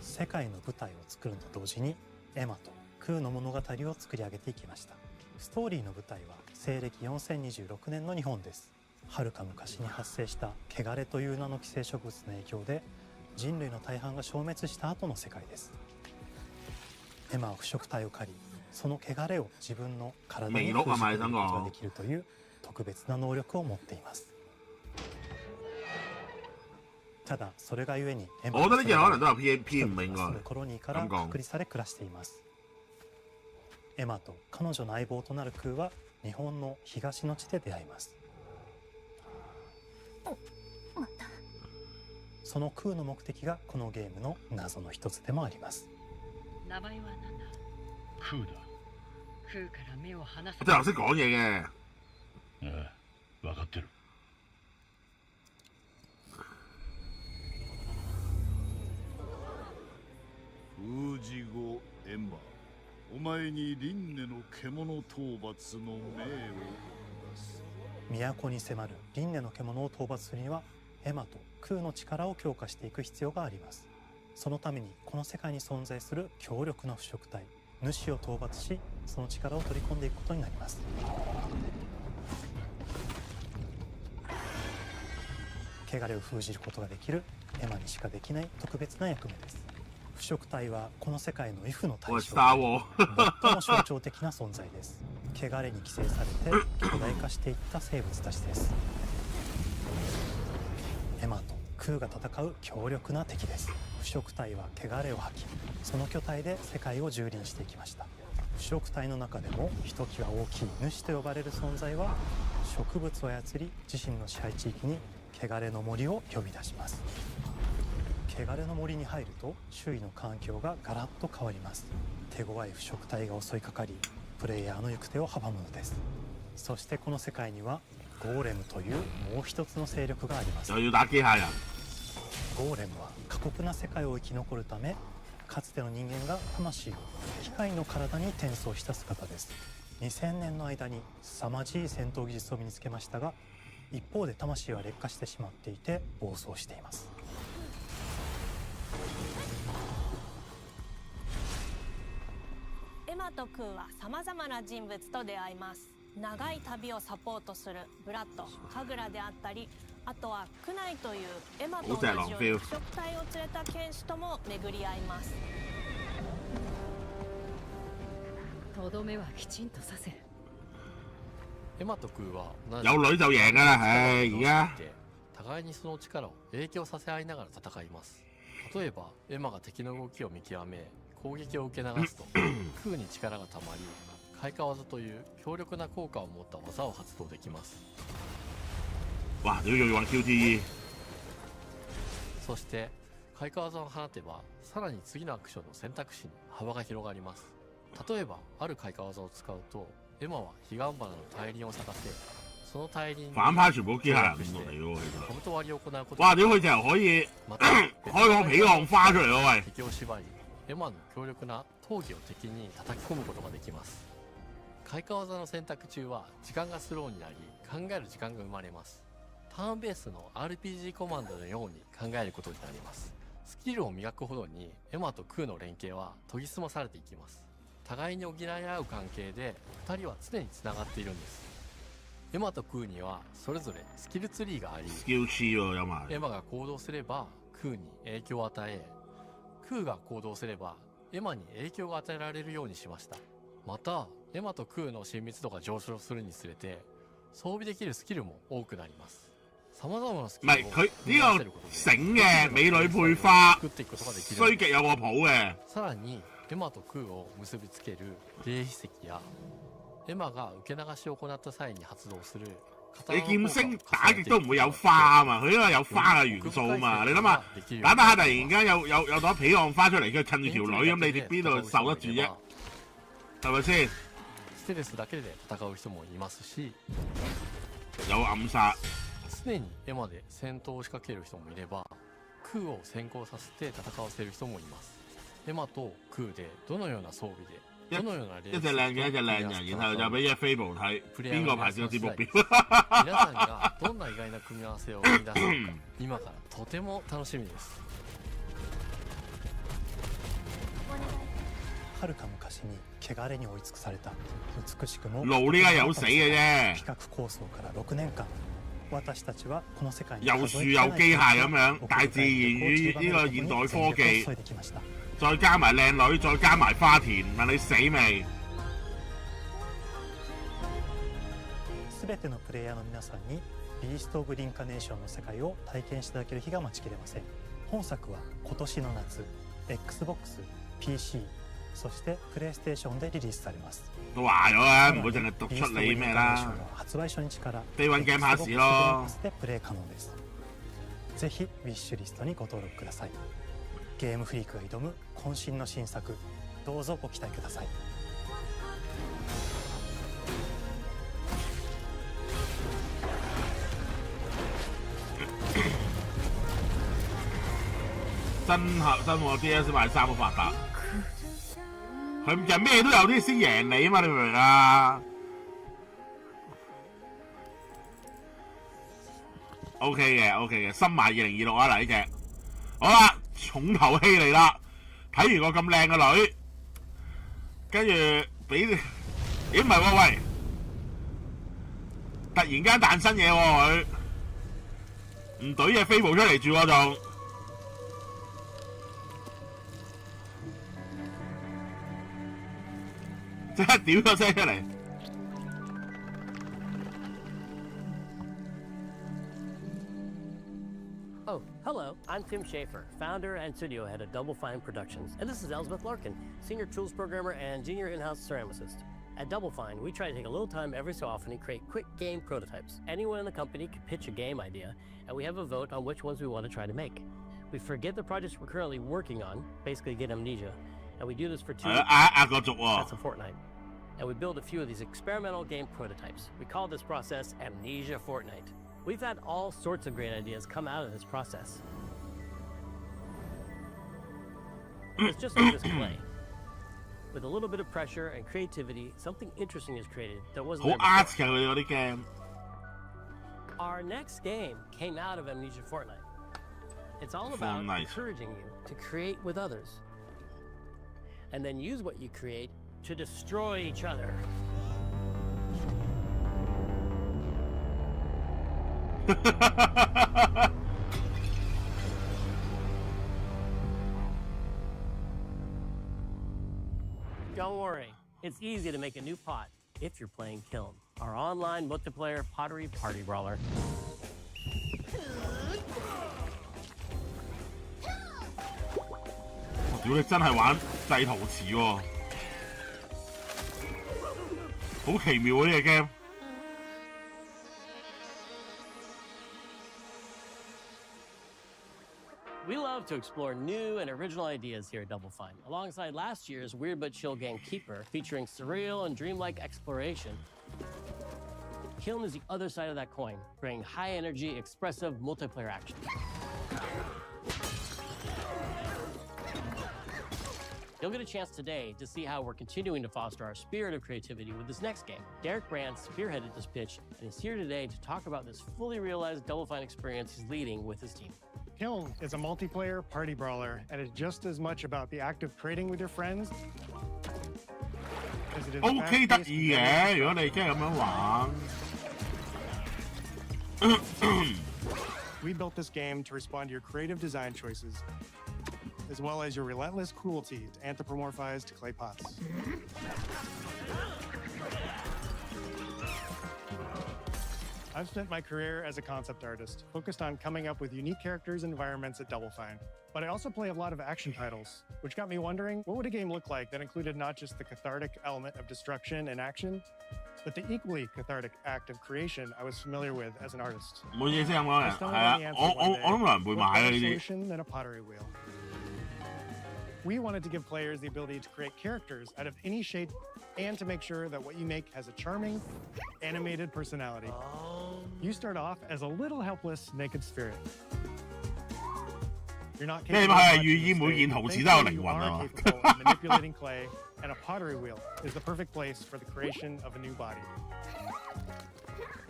世界の舞台を作るのと同時にエマとクーの物語を作り上げていきました。ストーリーの舞台は西暦4026年の日本です。はるか昔に発生した汚れという名の寄生植物の影響で人類の大半が消滅した後の世界です。エマは腐食体を狩り、その汚れを自分の体に封じ込めることができるという特別な能力を持っています。ただそれがゆえにエマはコロニーから隔離され暮らしています。エマと彼女の相棒となるクーは日本の東の地で出会います。そのクーの目的がこのゲームの謎の一つでもあります。名前は何だ？クーだ。クーから目を離す。即係識講嘢嘅。ああ、分かってる。封じ後エマ、お前に輪廻の獣討伐の命を下す。都に迫る輪廻の獣を討伐するにはエマとクーの力を強化していく必要があります。そのためにこの世界に存在する強力な腐食体主を討伐し、その力を取り込んでいくことになります。汚れを封じることができるエマにしかできない特別な役目です。腐食体はこの世界の畏怖の対象で最も象徴的な存在です。汚れに寄生されて巨大化していった生物たちです。エマと空が戦う強力な敵です。腐食体は汚れを吐き、その巨体で世界を蹂躙していきました。腐食体の中でもひときわ大きい主と呼ばれる存在は、植物を操り自身の支配地域に汚れの森を呼び出します。汚れの森に入ると周囲の環境がガラッと変わります。手強い腐食体が襲いかかり、プレイヤーの行く手を阻むのです。そしてこの世界にはゴーレムというもう一つの勢力があります。ゴーレムは過酷な世界を生き残るため、かつての人間が魂を機械の体に転送した姿です。2000年の間に凄まじい戦闘技術を身につけましたが、一方で魂は劣化してしまっていて暴走しています。エマとクーはさまざまな人物と出会います。長い旅をサポートするブラッド、カグラであったり、あとはクナイというエマと同じように腐食体を連れた剣士とも巡り合います。とどめはきちんとさせる。エマとクーは有女就贏㗎啦，唉而家。互いにその力を影響させ合いながら戦います。例えばエマが敵の動きを見極め攻撃を受け流すとクーに力がたまり、開花技という強力な効果を持った技を発動できます。哇！你要用 QTE。そして開花技を放てば、さらに次のアクションの選択肢に幅が広がります。例えばある開花技を使うと、エマは彼岸花の大輪を咲かせ、その大輪に反派全部機械人落嚟喎，其實。兜割りを行うこと。哇！屌佢就可以開個彼岸花出嚟喎，喂！敵を縛り、エマの強力な闘技を敵に叩き込むことができます。開花技の選択中は時間がスローになり、考える時間が生まれます。ターンベースの RPG コマンドのように考えることになります。スキルを磨くほどにエマとクーの連携は研ぎ澄まされていきます。互いに補い合う関係で2人は常につながっているんです。エマとクーにはそれぞれスキルツリーがあり、エマが行動すればクーに影響を与え、クーが行動すればエマに影響が与えられるようにしました。またエマとクーの親密度が上昇するにつれて装備できるスキルも多くなります。様々なスキルを組み合わせることで醒嘅美女配花衰極有個譜嘅。さらにエマとクーを結びつける霊秘石やエマが受け流しを行った際に発動する你劍星打極都唔會有花啊嘛，佢因為有花嘅元素啊嘛。你諗下打打下突然間有朵彼岸花出嚟，佢襯住條女咁，你哋邊度受得住啫？係咪先？ステレスだけで戦う人もいますし、有暗殺。常にエマで戦闘を仕掛ける人もいれば、クーを先行させて戦わせる人もいます。エマとクーでどのような裝備でどのような一隻靚嘅一隻靚人，然後就俾隻 Fable 睇邊個排先個節目表。皆さんがどんな意外な組み合わせを生み出すのか今からとても楽しみです。遥か昔に汚れに追い尽くされた美しくも路呢家有死嘅啫。企画構想から6年間、私たちはこの世界に有樹有機械咁樣，大自然與呢個現代科技，再加埋靚女，再加埋花田，問你死未？すべてのプレイヤーの皆さんにビースト・オブ・リンカネーションの世界を体験していただける日が待ちきれません。本作は今年の夏 XBOX、PC、そしてプレイステーションでリリースされます。都話咗啦，唔會淨係讀出你咩啦。発売初日から Day One Game Pass 咯。でプレイ可能です。ぜひウィッシュリストにご登録ください。ゲームフリークが挑む渾身の新作、どうぞご期待ください。真喎 ，DS 賣衫都發達。佢人咩都有啲先贏你啊嘛，你明唔明啊 ？OK 嘅，新埋2026啊嗱呢隻，好啦，重頭戲嚟啦！睇完個咁靚嘅女，跟住俾，咦唔係喎喂，突然間彈新嘢喎佢，唔懟隻飛步出嚟住喎仲。即刻屌個聲出嚟。Oh, Hello, I'm Tim Schafer, founder and studio head of Double Fine Productions, and this is Elizabeth Larkin, senior tools programmer and junior in-house ceramicist. At Double Fine, we try to take a little time every so often to create quick game prototypes. Anyone in the company can pitch a game idea, and we have a vote on which ones we want to try to make. We forget the projects we're currently working on, basically get amnesia, and we do this for 2 weeks. That's a fortnight. And we build a few of these experimental game prototypes. We call this process Amnesia Fortnight. We've had all sorts of great ideas come out of this process. It's just like this play. With a little bit of pressure and creativity, something interesting is created that wasn't there before. Our next game came out of Amnesia Fortnight. It's all about encouraging you to create with others, and then use what you create to destroy each other. Don't worry, it's easy to make a new pot if you're playing Kiln, our online multiplayer pottery party brawler. 屌你真係玩製陶瓷喎，好奇妙啊！呢個 game。We love to explore new and original ideas here at Double Fine, alongside last year's Weird But Chill game Keeper, featuring surreal and dreamlike exploration. Kiln is the other side of that coin, bringing high-energy, expressive multiplayer action. You'll get a chance today to see how we're continuing to foster our spirit of creativity with this next game. Derek Brand spearheaded this pitch and is here today to talk about this fully realized Double Fine experience he's leading with his team. Kiln is a multiplayer party brawler and is just as much about the act of creating with your friends as it is OK 得意嘅，如果你真係咁樣玩。We built this game to respond to your creative design choices, as well as your relentless cruelty to anthropomorphized clay pots. I've spent my career as a concept artist, focused on coming up with unique characters and environments at Double Fine. But I also play a lot of action titles, which got me wondering, what would a game look like that included not just the cathartic element of destruction and action, but the equally cathartic act of creation I was familiar with as an artist? 冇嘢先咁講嘅，係啊，我諗冇人會買啊呢啲。 Solution than a pottery wheel. We wanted to give players the ability to create characters out of any shape and to make sure that what you make has a charming, animated personality. You start off as a little helpless, naked spirit. You're not capable of manipulating clay, and a pottery wheel is the perfect place for the creation of a new body.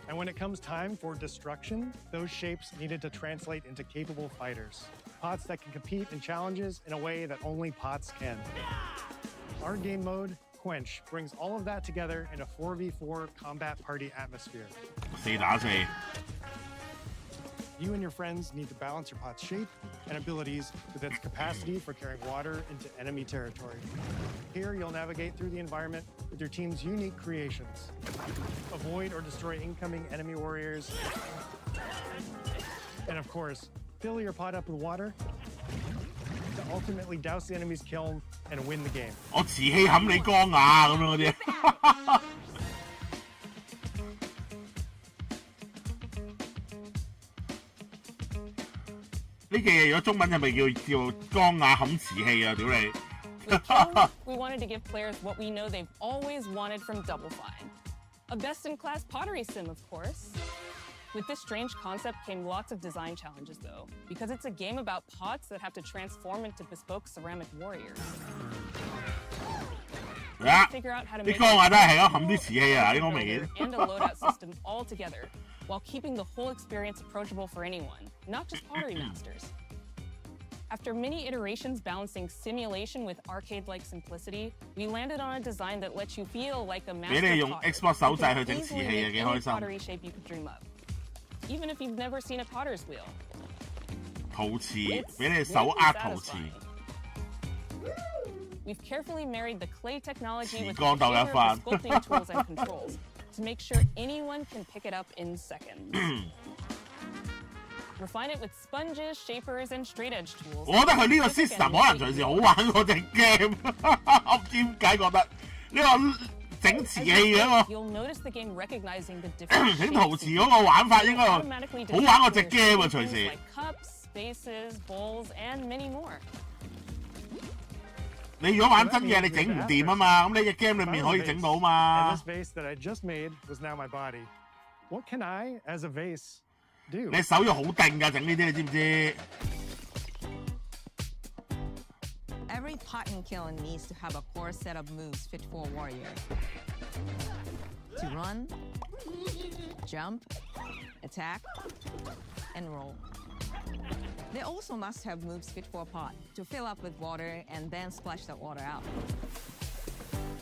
And when it comes time for destruction, those shapes needed to translate into capable fighters. Pots that can compete in challenges in a way that only pots can. Our game mode, Quench, brings all of that together in a 4v4 combat party atmosphere. 4打4 You and your friends need to balance your pot's shape and abilities with its capacity for carrying water into enemy territory. Here, you'll navigate through the environment with your team's unique creations. Avoid or destroy incoming enemy warriors. And of course, fill your pot up with water to ultimately douse the enemy's kiln and win the game. 我瓷器冚你缸啊咁樣嗰啲。呢幾嘢如果中文係咪叫缸瓦冚瓷器啊？屌你！ With Kiln, we wanted to give players what we know they've always wanted from Double Fine. A best-in-class pottery sim, of course. With this strange concept came lots of design challenges, though, because it's a game about pots that have to transform into bespoke ceramic warriors. Figure out how to make and a loadout system all together, while keeping the whole experience approachable for anyone, not just pottery masters. After many iterations balancing simulation with arcade-like simplicity, we landed on a design that lets you feel like a master potter. Any pottery shape you could dream up, even if you've never seen a potter's wheel. 陶瓷，俾你手握陶瓷。 We've carefully married the clay technology with the fan. sculpting tools and controls to make sure anyone can pick it up in seconds. Refine it with sponges, shapers, and straight edge tools. 我覺得佢呢個 system 可能隨時好玩過隻 game， 我唔知點解覺得呢個整瓷器嘅嗰個 You'll notice the game recognizing the different 整陶瓷嗰個玩法應該好玩過隻 game 啊！隨時。like cups, vases, bowls, and many more. 你如果玩真嘅，你整唔掂啊嘛，咁你隻 game 裏面可以整到嘛。 And this vase that I just made was now my body. What can I, as a vase, do? 你手要好定㗎，整呢啲你知唔知？ Every pot and kiln needs to have a core set of moves fit for a warrior. To run, jump, attack, and roll. They also must have moves fit for a pot to fill up with water and then splash the water out.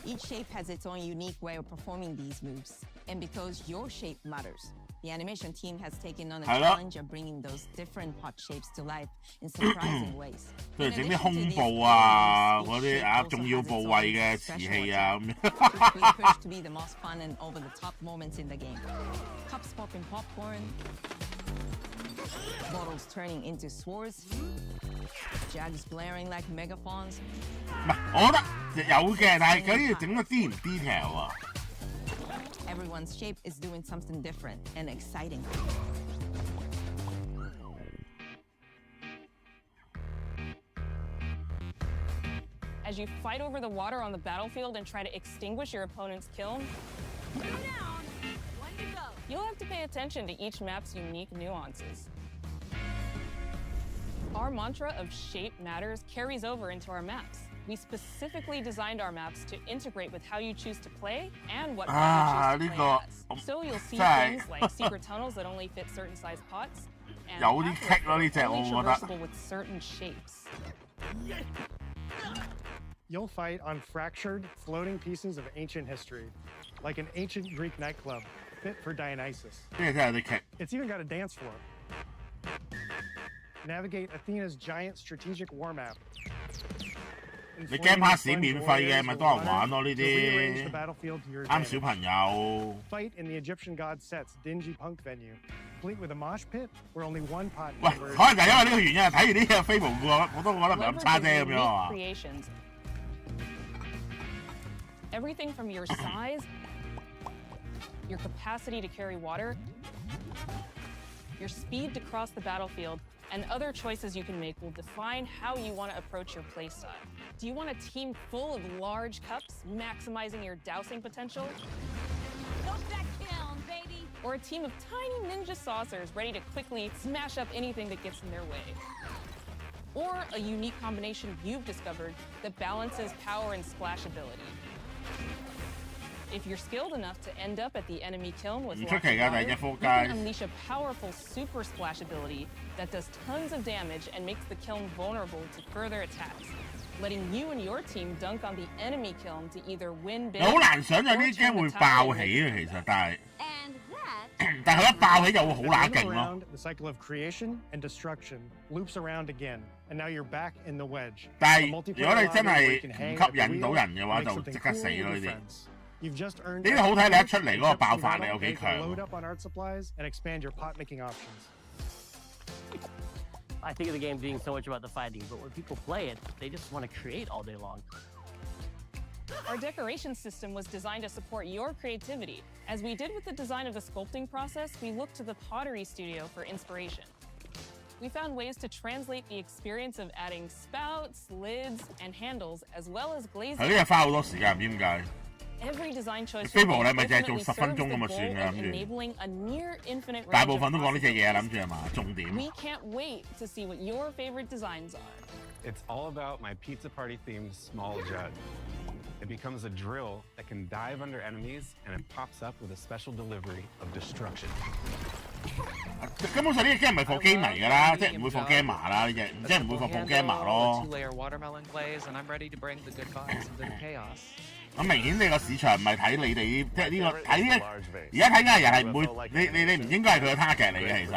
Each shape has its own unique way of performing these moves, and because your shape matters, the animation team has taken on the challenge of bringing those different pot shapes to life in surprising ways. 譬如整啲胸部啊，嗰啲重要部位嘅瓷器啊咁樣。We push to be the most fun and over-the-top moments in the game. Cups popping popcorn, bottles turning into swords, jugs blaring like megaphones. 唔係，我覺得有嘅，但係佢呢度整得啲唔 detail 啊。 Everyone's shape is doing something different and exciting. As you fight over the water on the battlefield and try to extinguish your opponent's kiln, you'll have to pay attention to each map's unique nuances. Our mantra of shape matters carries over into our maps. We specifically designed our maps to integrate with how you choose to play and what you choose to play as. So you'll see things like secret tunnels that only fit certain size pots, and only traversable with certain shapes. You'll fight on fractured, floating pieces of ancient history, like an ancient Greek nightclub fit for Dionysus. It's even got a dance floor. Navigate Athena's giant strategic war map. 你 Game Pass 免費嘅，咪多人玩咯呢啲，啱小朋友。 Fight in the Egyptian god Set's dingy punk venue, complete with a mosh pit where only one pot. 喂，可能就係因為呢個原因，睇完呢個飛無過，我都覺得唔係咁差啫咁樣啊。 Everything from your size, your capacity to carry water, your speed to cross the battlefield, and other choices you can make will define how you want to approach your playstyle. Do you want a team full of large cups, maximizing your dousing potential? Or a team of tiny ninja saucers ready to quickly smash up anything that gets in their way? Or a unique combination you've discovered that balances power and splashability? If you're skilled enough to end up at the enemy kiln with lots of water, you can unleash a powerful super splash ability that does tons of damage and makes the kiln vulnerable to further attacks, letting you and your team dunk on the enemy kiln to either win big 好難想象呢啲 game 會爆起嘅，其實但係佢一爆起就會好乸勁咯。 The cycle of creation and destruction loops around again, and now you're back in the wedge. 但係如果你真係唔吸引到人嘅話，就即刻死咯呢啲。 You've just earned 呢啲好睇你一出嚟嗰個爆發力有幾強。 Load up on art supplies and expand your pot making options. I think of the game being so much about the fighting, but when people play it, they just want to create all day long. Our decoration system was designed to support your creativity. As we did with the design of the sculpting process, we looked to the pottery studio for inspiration. We found ways to translate the experience of adding spouts, lids, and handles, as well as glazing. 係呢個花好多時間，唔知點解。 Every design choice 飛模你咪淨係做10分鐘咁就算㗎，諗住。大部分都講呢隻嘢，諗住係嘛？重點。 We can't wait to see what your favorite designs are. It's all about my pizza party themed small jug. It becomes a drill that can dive under enemies, and it pops up with a special delivery of destruction. 根本上呢隻 game 唔係放機迷㗎啦，即係唔會放 gamer 啦呢隻，即係唔會放 gamer 咯。 2-layer watermelon glaze, and I'm ready to bring the good vibes into the chaos. 咁明顯你個市場唔係睇你哋，即係呢個睇呢，而家睇緊嘅人係唔會，你唔應該係佢嘅 target 嚟嘅其實。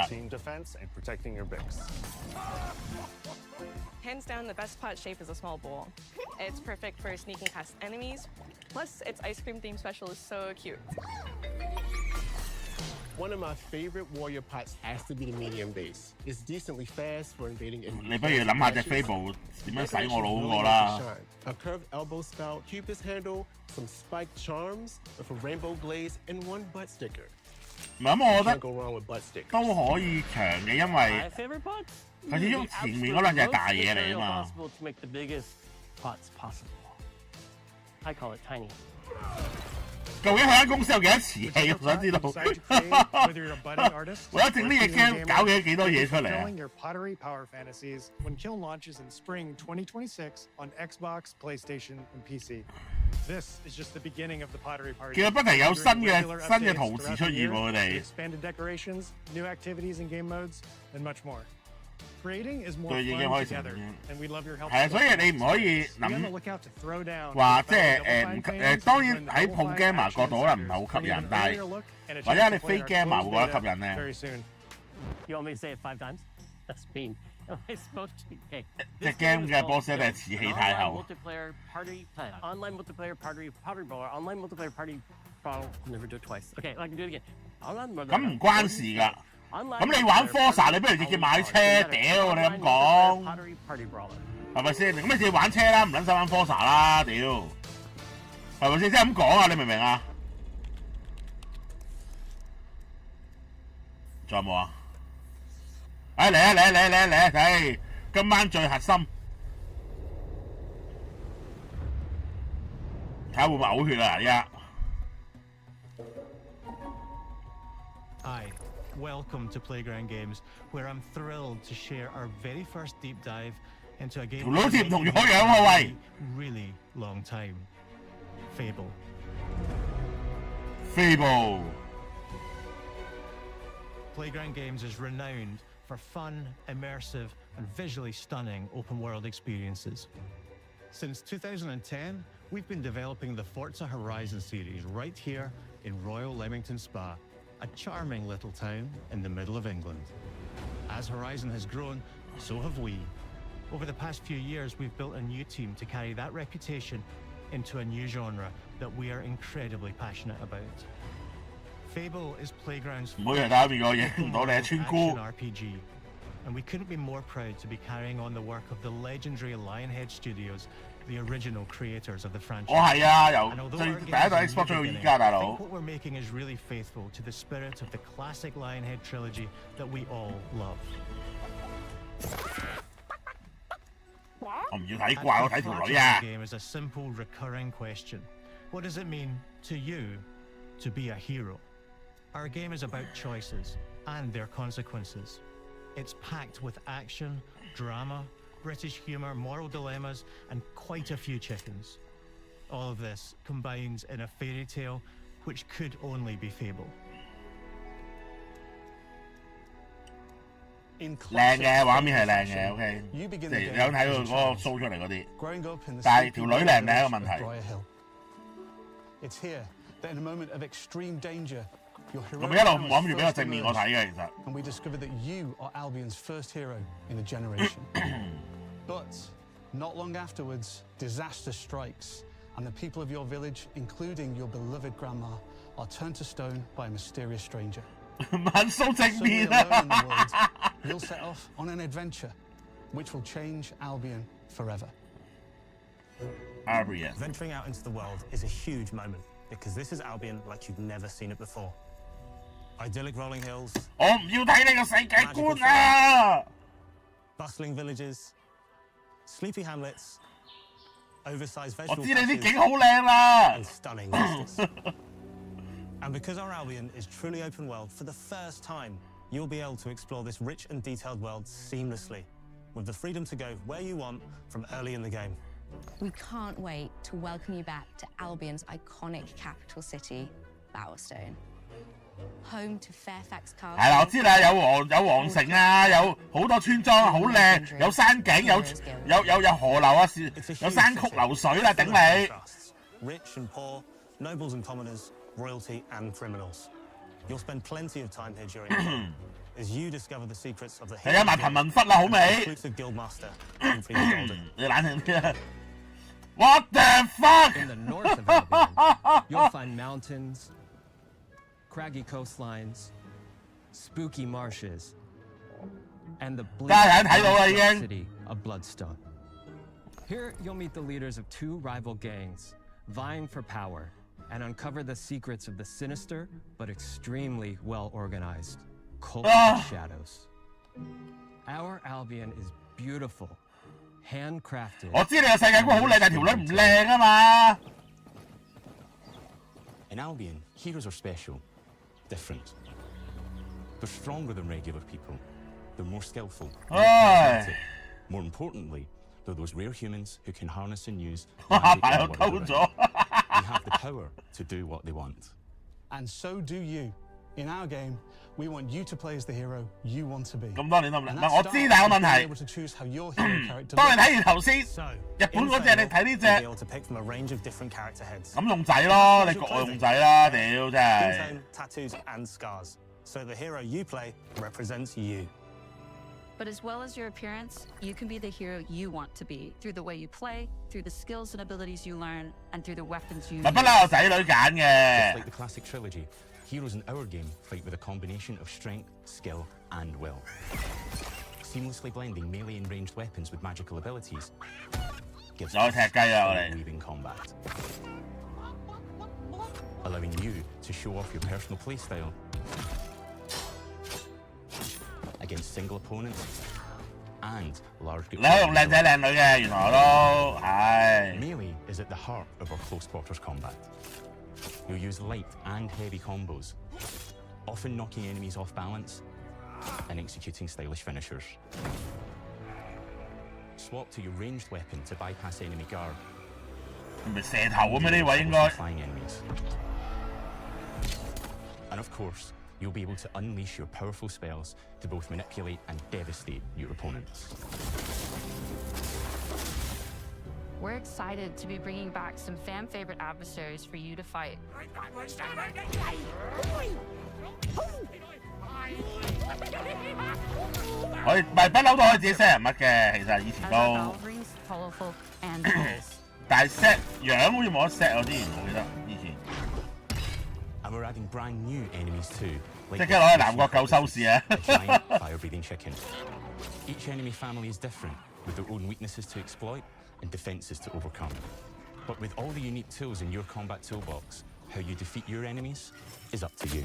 Hands down, the best pot shape is a small bowl. It's perfect for sneaking past enemies. Plus, its ice cream theme special is so cute. One of my favorite warrior pots has to be the medium base. It's decently fast for invading enemies. 你不如諗下隻飛步點樣洗我腦嗰個啦。A curved elbow spout, Cupid's handle, some spiked charms, with a rainbow glaze, and one butt sticker. 唔係咁，我覺得 Can't go wrong with butt stickers. 都可以強嘅，因為佢始終前面嗰兩隻係大嘢嚟啊嘛。Possible to make the biggest pots possible. I call it tiny. 究竟佢間公司有幾多瓷器？我想知道。為咗整呢隻 game 搞幾多嘢出嚟啊 Fulfilling your pottery power fantasies when Kiln launches in spring 2026 on Xbox, PlayStation, and PC. This is just the beginning of the pottery party. 其實不停有新嘅圖示出現喎，佢哋。Expanded decorations, new activities and game modes, and much more. Creating is more 對已經 fun 開成 together, and we love your help. 係啊，所以你唔可以 Be on the 諗 lookout to throw down. 話即係當然喺鋪 gamer 角度可能唔係好吸引，但係或者你非 gamer 會覺得吸引咧。 Very soon. You want me to say it 5 times? That's mean. I spoke to you. 隻 game 嘅 boss 一定係瓷器太后。 Multiplayer party, online multiplayer party brawler, online multiplayer party brawler. I'll never do it twice. Okay, I can do it again. Online multiplayer. 咁唔關事㗎。咁你玩 Forza 你不如直接買車，屌你咁講，係咪先？咁你直接玩車啦，唔撚使玩 Forza 啦，屌，係咪先？即係咁講啊，你明唔明啊？仲有冇啊？嚟啊嚟！睇今晚最核心，睇下會唔會嘔血啊？而家。Welcome to Playground Games, where I'm thrilled to share our very first deep dive into a game that's been a really long time. Fable. Playground Games is renowned for fun, immersive, and visually stunning open-world experiences. Since 2010, we've been developing the Forza Horizon series right here in Royal Leamington Spa, a charming little town in the middle of England. As Horizon has grown, so have we. Over the past few years, we've built a new team to carry that reputation into a new genre that we are incredibly passionate about. Fable is Playground's first action RPG, and we couldn't be more proud to be carrying on the work of the legendary Lionhead Studios, the original creators of the franchise. 係啊，由第一代 Xbox 做到而家，大佬。 I think what we're making is really faithful to the spirit of the classic Lionhead trilogy that we all love. 我唔要睇怪，我睇條女啊。 Game is a simple, recurring question. What does it mean to you to be a hero? Our game is about choices and their consequences. It's packed with action, drama, British humour, moral dilemmas, and quite a few chickens. All of this combines in a fairy tale which could only be Fable. 靚嘅畫面係靚嘅 ，OK， 即係有睇到嗰個 show 出嚟嗰啲，但係條女靚唔靚一個問題。 It's here that in a moment of extreme danger, your hero. 我一路諗住俾個正面我睇嘅，其實。 And we discover that you are Albion's first hero in a generation. But not long afterwards, disaster strikes, and the people of your village, including your beloved grandma, are turned to stone by a mysterious stranger. 萬數正面啊！ You'll set off on an adventure, which will change Albion forever. Albion. Venturing out into the world is a huge moment because this is Albion like you've never seen it before. Idyllic rolling hills. 我唔要睇你個世界觀啊 Bustling villages, sleepy hamlets, oversized 我 vegetable 知你啲 patches, 景好靚啦 and stunning vistas. And because our Albion is truly open world, for the first time, you'll be able to explore this rich and detailed world seamlessly, with the freedom to go where you want from early in the game. We can't wait to welcome you back to Albion's iconic capital city, Bowerstone. Home to Fairfax Castle. 係啦，我知啦，有皇城啊，有好多村莊啊，好靚，有山景，有河流啊，有山曲流水啦，頂你！ Rich and poor, nobles and commoners, royalty and criminals. You'll spend plenty of time here during the game as you discover the secrets of the 係啊，埋貧民窟啦，好未？ exclusive guildmaster, Humphrey the Golden. 你冷靜啲啊 ！What the fuck? In the north of Albion, you'll find mountains, craggy coastlines, spooky marshes, and the bleak city of Bloodstone. Here, you'll meet the leaders of 2 rival gangs, vying for power, and uncover the secrets of the sinister but extremely well-organized Cult of Shadows. Our Albion is beautiful, handcrafted. 我知你個世界觀好靚，但條女唔靚啊嘛。In Albion, heroes are special, different. They're stronger than regular people. They're more skillful, more charismatic. More importantly, they're those rare humans who can harness and use the magic in the world around them. They have the power to do what they want. And so do you. In our game, we want you to play as the hero you want to be. 咁多年都唔明，我知但係個問題，當你睇完頭先，日本嗰隻你睇呢隻，咁用仔咯，你國外用仔啦，屌真係。tattoos and scars. So the hero you play represents you. But as well as your appearance, you can be the hero you want to be through the way you play, through the skills and abilities you learn, and through the weapons you use. 不嬲有仔女揀嘅。 Just like the classic trilogy, heroes in our game fight with a combination of strength, skill, and will. Seamlessly blending melee and ranged weapons with magical abilities gives us weaving combat, allowing you to show off your personal playstyle against single opponents and large groups. 你可以用靚仔靚女嘅，原來都係。 Melee is at the heart of our close quarters combat. You'll use light and heavy combos, often knocking enemies off balance and executing stylish finishers. Swap to your ranged weapon to bypass enemy guard. 唔係射頭咁咩？呢位應該。 Enemies. And of course, you'll be able to unleash your powerful spells to both manipulate and devastate your opponents. We're excited to be bringing back some fan-favorite adversaries for you to fight. 可以唔係不嬲都可以自己 set 人物嘅，其實以前都。但係 set 樣好似冇得 set 我之前我記得以前。 And we're adding brand new enemies too. 即刻攞去南國救收視啊 giant fire-breathing chicken. Each enemy family is different, with their own weaknesses to exploit and defenses to overcome. But with all the unique tools in your combat toolbox, how you defeat your enemies is up to you.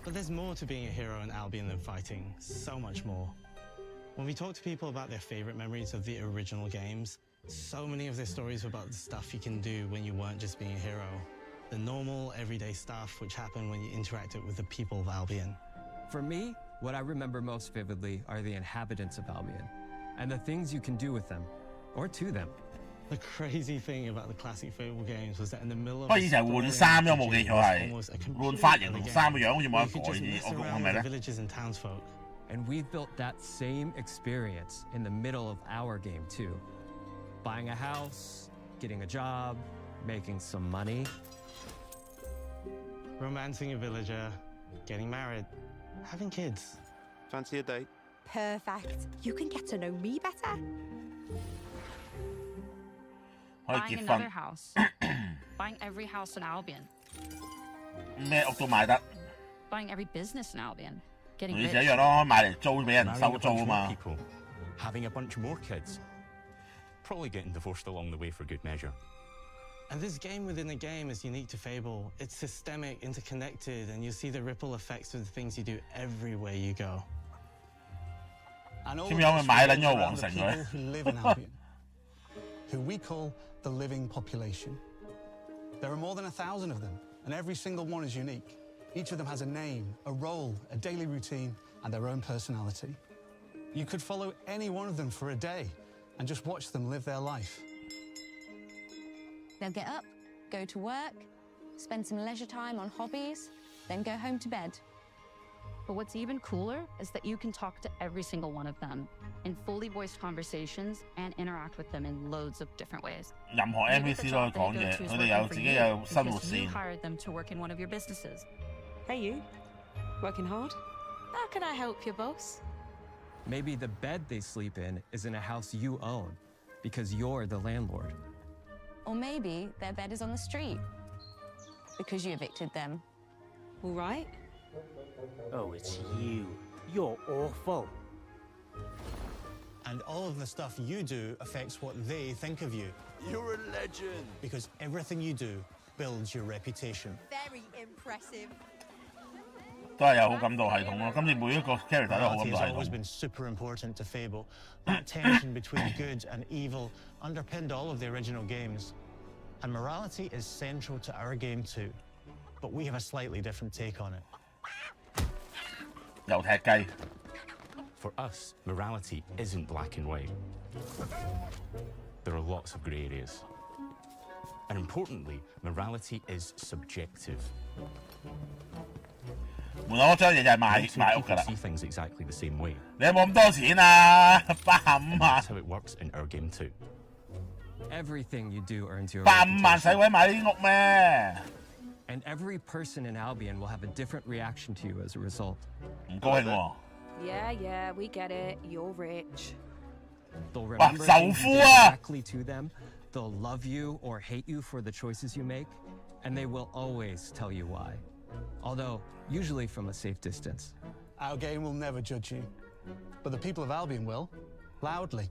But there's more to being a hero in Albion than fighting, so much more. When we talk to people about their favorite memories of the original games, so many of their stories were about the stuff you can do when you weren't just being a hero. The normal, everyday stuff which happened when you interacted with the people of Albion. For me, what I remember most vividly are the inhabitants of Albion, and the things you can do with them, or to them. The crazy thing about the classic Fable games was that in the middle of 不過以前係換衫啫，我冇記錯係換髮型同衫嘅樣，好似冇得改嘅。我係咪咧？ And we've built that same experience in the middle of our game too. Buying a house, getting a job, making some money. Romancing a villager, getting married, having kids. Fancy a date? Perfect. You can get to know me better. Buying another house. Buying every house in Albion. 咩屋都買得。 Buying every business in Albion. 以前一樣咯，買嚟租俾人收租啊嘛。 Having a bunch more kids. Probably getting divorced along the way for good measure. And this game within a game is unique to Fable. It's systemic, interconnected, and you see the ripple effects of the things you do everywhere you go. And all of us are the people who live in Albion, who we call the living population. There are more than 1,000 of them, and every single one is unique. Each of them has a name, a role, a daily routine, and their own personality. You could follow any one of them for a day and just watch them live their life. They'll get up, go to work, spend some leisure time on hobbies, then go home to bed. But what's even cooler is that you can talk to every single one of them in fully voiced conversations and interact with them in loads of different ways. 任何 NPC 都可以講嘢，佢哋有自己有生活線。 You hired them to work in one of your businesses. Hey you, working hard? How can I help you, boss? Maybe the bed they sleep in is in a house you own, because you're the landlord. Or maybe their bed is on the street because you evicted them. All right. Oh, it's you. You're awful. And all of the stuff you do affects what they think of you. You're a legend. Because everything you do builds your reputation. Very impressive. 都係有好感度系統咯。今次每一個 character 都有好感 Morality 度 has 系 always 統。 been super important to Fable. That tension between good and evil underpinned all of the original games. And morality is central to our game too. But we have a slightly different take on it. 又踢雞。 For us, morality isn't black and white. There are lots of grey areas. And importantly, morality is subjective. 門口嗰張嘢就係賣 Not two 賣屋 people 㗎啦。 see things exactly the same way. 你有冇咁多錢啊？85 That's 萬， how it works in our game too. Everything you do earns you a 85萬 reputation. 使鬼買呢啲屋咩？ And every person in Albion will have a different reaction to you as a result. 唔高興喎。 Yeah, we get it. You're rich. They'll 哇， remember 仇 things you 富 did 啊！ directly to them. They'll love you or hate you for the choices you make, and they will always tell you why. Although, usually from a safe distance. Our game will never judge you. But the people of Albion will. Loudly.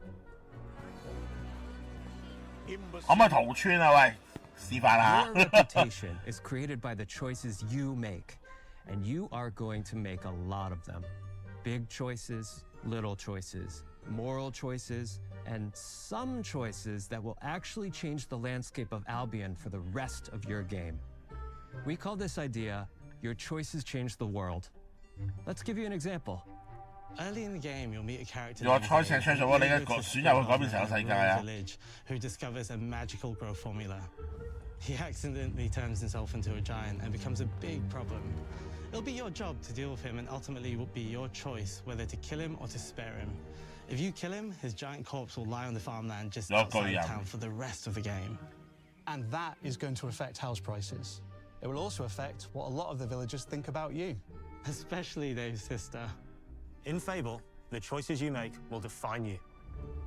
可唔可以逃村啊？喂，示範下。 Your reputation is created by the choices you make, and you are going to make a lot of them. Big choices, little choices, moral choices, and some choices that will actually change the landscape of Albion for the rest of your game. We call this idea, your choices change the world. Let's give you an example. Early in the game, you'll meet a character 如果開成出咗喎，你嘅選擇會改變成個世界啊！ village who discovers a magical growth formula. He accidentally turns himself into a giant and becomes a big problem. It'll be your job to deal with him, and ultimately it will be your choice whether to kill him or to spare him. If you kill him, his giant corpse will lie on the farmland just outside town for the rest of the game. And that is going to affect house prices. It will also affect what a lot of the villagers think about you. Especially Dave's sister. In Fable, the choices you make will define you.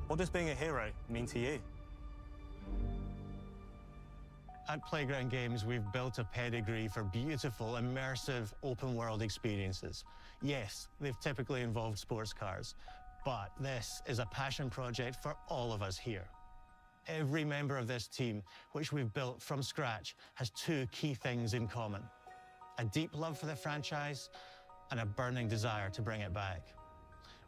What does being a hero mean to you? At Playground Games, we've built a pedigree for beautiful, immersive, open-world experiences. Yes, they've typically involved sports cars, but this is a passion project for all of us here. Every member of this team, which we've built from scratch, has two key things in common: a deep love for the franchise and a burning desire to bring it back.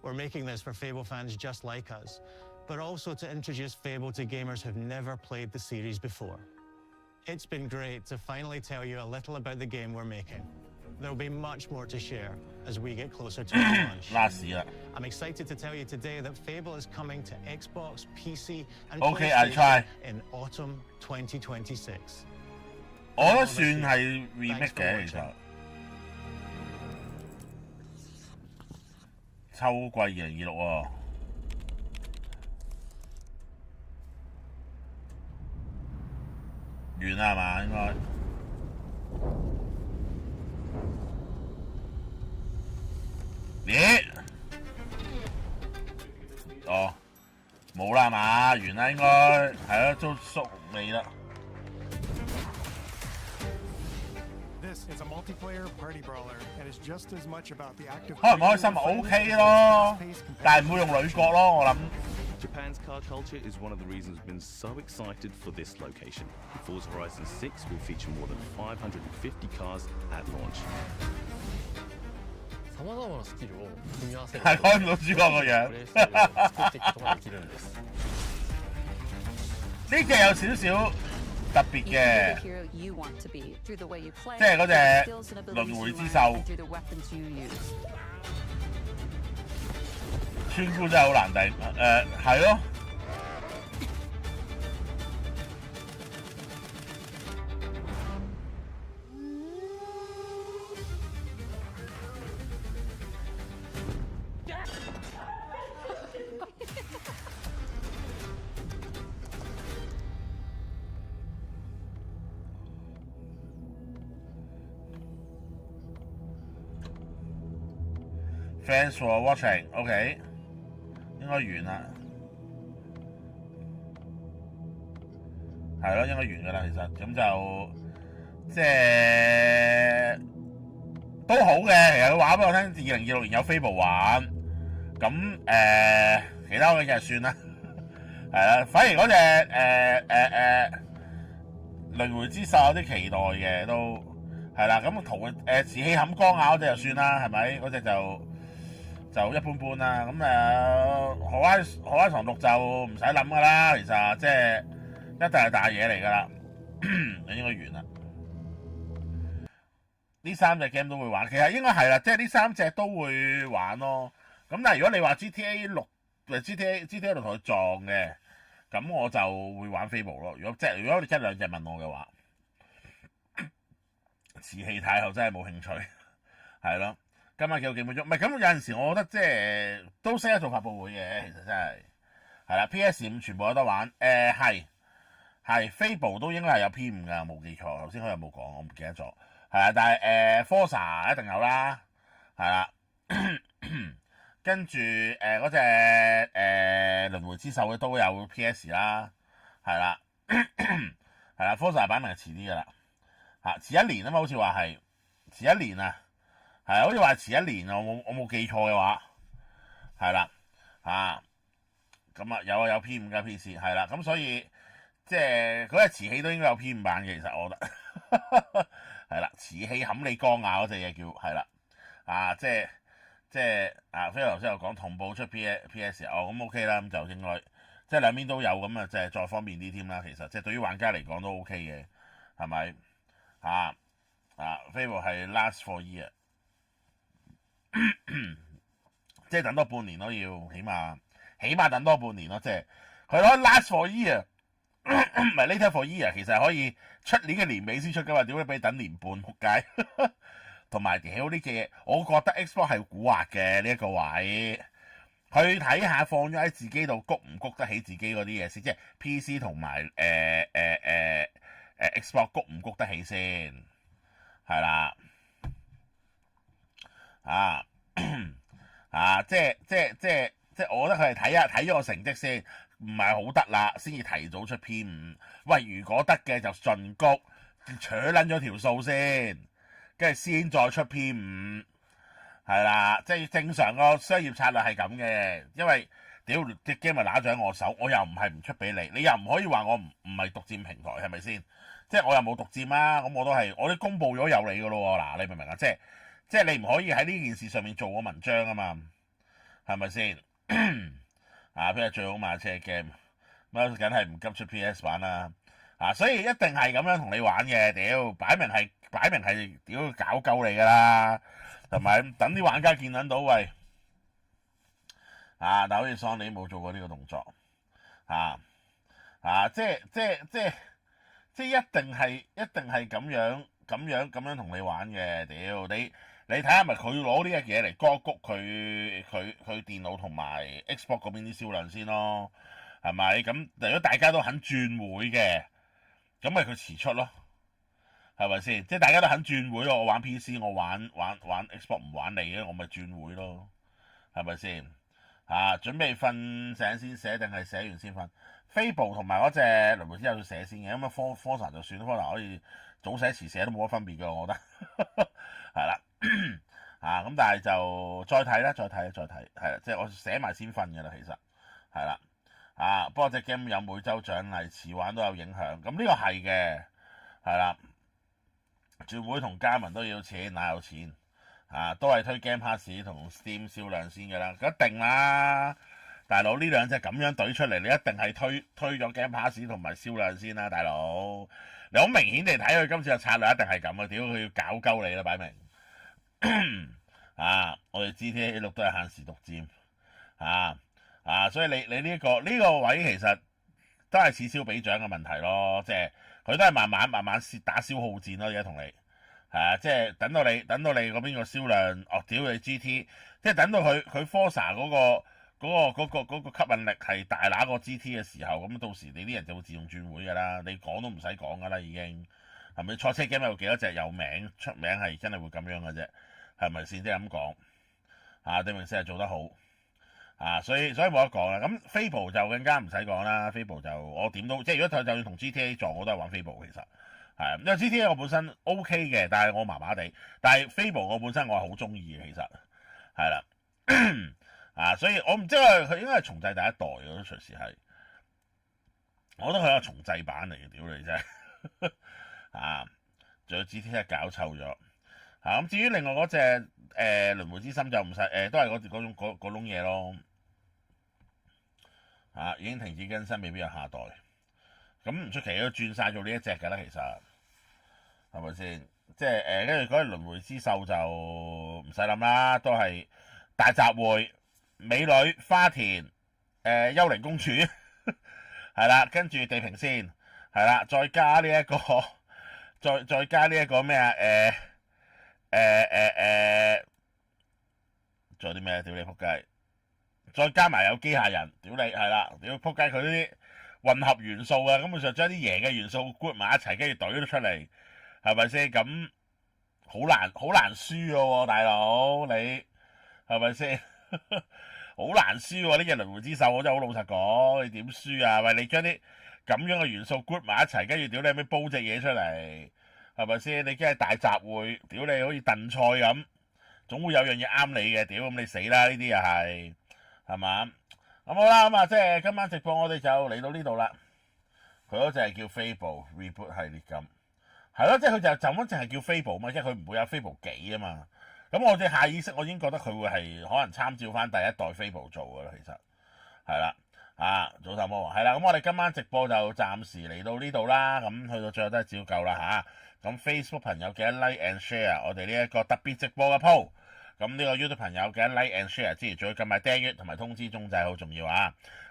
We're making this for Fable fans just like us, but also to introduce Fable to gamers who've never played the series before. It's been great to finally tell you a little about the game we're making. There'll be much more to share as we get closer to its launch. I'm excited to tell you today that Fable is coming to Xbox, PC, and Okay, I'll try. PlayStation in autumn 2026. 我都算係 remake 嘅，其實。秋季2026喎。完啦係嘛？應該。咦？哦，冇啦係嘛？完啦應該係咯，都縮尾啦。This is a multiplayer party brawler and is just as much about the active. 開唔開心咪 OK 咯，但係唔會用女角咯，我諗。 Japan's car culture is one of the reasons we've been so excited for this location. Forza Horizon 6 will feature more than 550 cars at launch. さまざまなスキルを組み合わせる係開唔到主角個樣。プレイスタイルを作っていくことができるんです。呢隻有少少特別嘅，即係嗰隻輪迴之獸。村姑真係好難頂，係咯。Thanks for watching. OK， 應該完啦。係咯，應該完㗎啦。其實咁就即係都好嘅。其實佢話俾我聽，2026年有 Fable 玩，咁其他嘅嘢算啦。係啦，反而嗰隻輪迴之獸有啲期待嘅都係啦。咁圖瓷器冚光啊嗰隻就算啦，係咪？嗰隻就一般般啦。咁荷拉藏6就唔使諗㗎啦。其實即係一定係大嘢嚟㗎啦。應該完啦。呢3隻 game 都會玩，其實應該係啦，即係呢3隻都會玩咯。咁但係如果你話 GTA 6或 GTA 6同佢撞嘅，咁我就會玩 Fable 咯。如果你一兩隻問我嘅話，瓷器太后真係冇興趣，係咯。今晚幾分鐘，唔係咁有陣時，我覺得即係都識得做發佈會嘅，其實真係係啦。PS5 全部有得玩，係 Fable 都應該係有 P5 㗎，冇記錯。頭先佢有冇講，我唔記得咗。係啊，但係Forza 一定有啦，係啦。跟住嗰隻輪迴之獸嘅都有 PS 啦，係啦，係啦。Forza 版明係遲啲㗎啦，遲1年啊嘛，好似話係遲1年啊，係好似話遲1年啊，我冇記錯嘅話，係啦，咁啊有 P5 嘅 PC 係啦，咁所以即係嗰隻瓷器都應該有 P5 版嘅，其實我覺得係啦，瓷器冚你光啊嗰隻嘢叫係啦，即係飛頭先有講同步出 PS 咁 OK 啦，咁就應該即係兩邊都有咁啊，即係再方便啲添啦。其實即係對於玩家嚟講都 OK 嘅，係咪Fable 係 last for year， 即係等多半年都要，起碼等多半年咯。即係佢攞 last for year， 唔係 later for year， 其實係可以出年嘅年尾先出噶嘛？點解俾你等年半仆街？同埋屌呢嘅嘢，我覺得 Xbox 係蠱惑嘅呢一個位，去睇下放咗喺自己度谷唔谷得起自己嗰啲嘢先，即係 PC 同埋Xbox 谷唔谷得起先，係啦，即係我覺得佢係睇咗個成績先，唔係好得啦，先至提早出 P5。喂，如果得嘅就盡谷，扯撚咗條數先。跟住先再出 P5，係啦，即係正常個商業策略係咁嘅，因為屌隻 game 咪拿咗喺我手，我又唔係唔出俾你，你又唔可以話我唔係獨佔平台，係咪先？即係我又冇獨佔啊，咁我都公佈咗有你噶咯喎，嗱你明唔明啊？即係你唔可以喺呢件事上面做我文章啊嘛，係咪先？譬如最好買車 game，咁梗係唔急出 PS 版啦，所以一定係咁樣同你玩嘅，屌擺明係屌搞鳩你噶啦，同埋等啲玩家見撚到喂，但好似 Sony 冇做過呢個動作，即係一定係咁樣同你玩嘅，屌你睇下咪佢攞呢一嘢嚟歌谷佢電腦同埋 Xbox 嗰邊啲銷量先咯，係咪？咁如果大家都肯轉會嘅，咁咪佢遲出咯。係咪先？即係大家都肯轉會咯，我玩 PC， 我玩 Xbox 唔玩你嘅，我咪轉會咯，係咪先？準備瞓醒先寫定係寫完先瞓 ？Fable 同埋嗰隻輪迴之獸要寫先嘅，咁啊 Forza 就算啦 ，Forza 可以早寫遲寫都冇乜分別嘅，我覺得係啦。咁但係就再睇啦，係啦，即係我寫埋先瞓嘅啦，其實係啦。不過隻 game 有每週獎勵，遲玩都有影響，咁呢個係嘅，係啦。轉會同加盟都要錢，哪有錢？都係推 Game Pass 同 Steam 銷量先嘅啦，一定啦，大佬呢兩隻咁樣懟出嚟，你一定係推咗 Game Pass 同埋銷量先啦，大佬。你好明顯地睇佢今次嘅策略一定係咁嘅，屌佢要搞鳩你啦，擺明。我哋 GTA 6都係限時獨佔，所以你呢個位其實都係此消彼長嘅問題咯，即係。佢都係慢慢打消耗戰咯，而家同你即係等到你嗰邊個銷量，屌你 GT， 即係等到佢 Forza 嗰個吸引力係大拿過 GT 嘅時候，咁到時你啲人就會自動轉會㗎啦，你講都唔使講㗎啦，已經係咪？賽車 game 有幾多隻有名出名係真係會咁樣嘅啫，係咪先？即係咁講，地明星係做得好所以冇得講啦。咁 Fable 就更加唔使講啦 ，Fable 就我點都即係如果就算同 GTA 撞，我都係玩 Fable 其實係，因為 GTA 我本身 OK 嘅，但係我麻麻地，但係 Fable 我本身我係好中意嘅，其實係啦，所以我唔知佢應該係重製第一代嘅，我覺得隨時係，我覺得佢係重製版嚟嘅，屌你真係仲有 GTA 搞臭咗咁至於另外嗰隻輪迴之心就唔使都係嗰種嘢咯已經停止更新，未必有下代，咁唔出奇都轉晒做呢一隻㗎啦，其實係咪先？即係跟住嗰隻輪迴之獸就唔使諗啦，都係大集會、美女、花田、幽靈公主係啦，跟住地平線係啦，再加呢一個再加呢一個咩仲有啲咩？屌你仆街！再加埋有機械人，屌你係啦，屌仆街佢啲混合元素啊，根本上將啲贏嘅元素 group 埋一齊，跟住懟咗出嚟，係咪先？咁好難輸嘅喎，大佬你係咪先？好難輸喎！呢隻輪迴之獸我真係好老實講，你點輸啊？喂，你將啲咁樣嘅元素 group 埋一齊，跟住屌你咩煲隻嘢出嚟，係咪先？你梗係大集會，屌你好似燉菜咁，總會有樣嘢啱你嘅，屌咁你死啦！呢啲又係嘛？咁好啦，咁即係今晚直播我哋就嚟到呢度啦。佢嗰隻係叫 Fable Reboot 系列咁，係咯，即係佢就咁淨係叫 Fable 嘛，即係佢唔會有 Fable 幾啊嘛。咁我哋下意識我已經覺得佢會係可能參照翻第一代 Fable 做嘅啦，其實係啦早晨魔王係啦。咁我哋今晚直播就暫時嚟到呢度啦。咁去到最後都係照舊啦咁 Facebook 朋友記得 like and share 我哋呢一個特別直播嘅 po。咁呢個 YouTube 朋友記得 like and share 之餘，仲要撳埋訂閱同埋通知鐘仔，好重要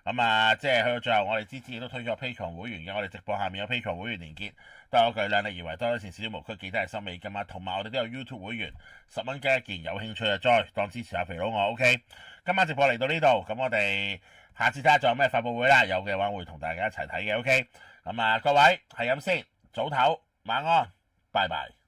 咁即係去到最後，我哋之前都推咗 Patreon 會員嘅，我哋直播下面有 Patreon 會員連結，都有一句量力而為，多一件少少無區，記得係收美金同埋我哋都有 YouTube 會員10蚊雞一件，有興趣就再當支持下肥佬我 OK。今晚直播嚟到呢度，咁我哋下次睇下仲有咩發佈會啦，有嘅話會同大家一齊睇嘅 OK。咁各位係咁先，早唞晚安，拜拜。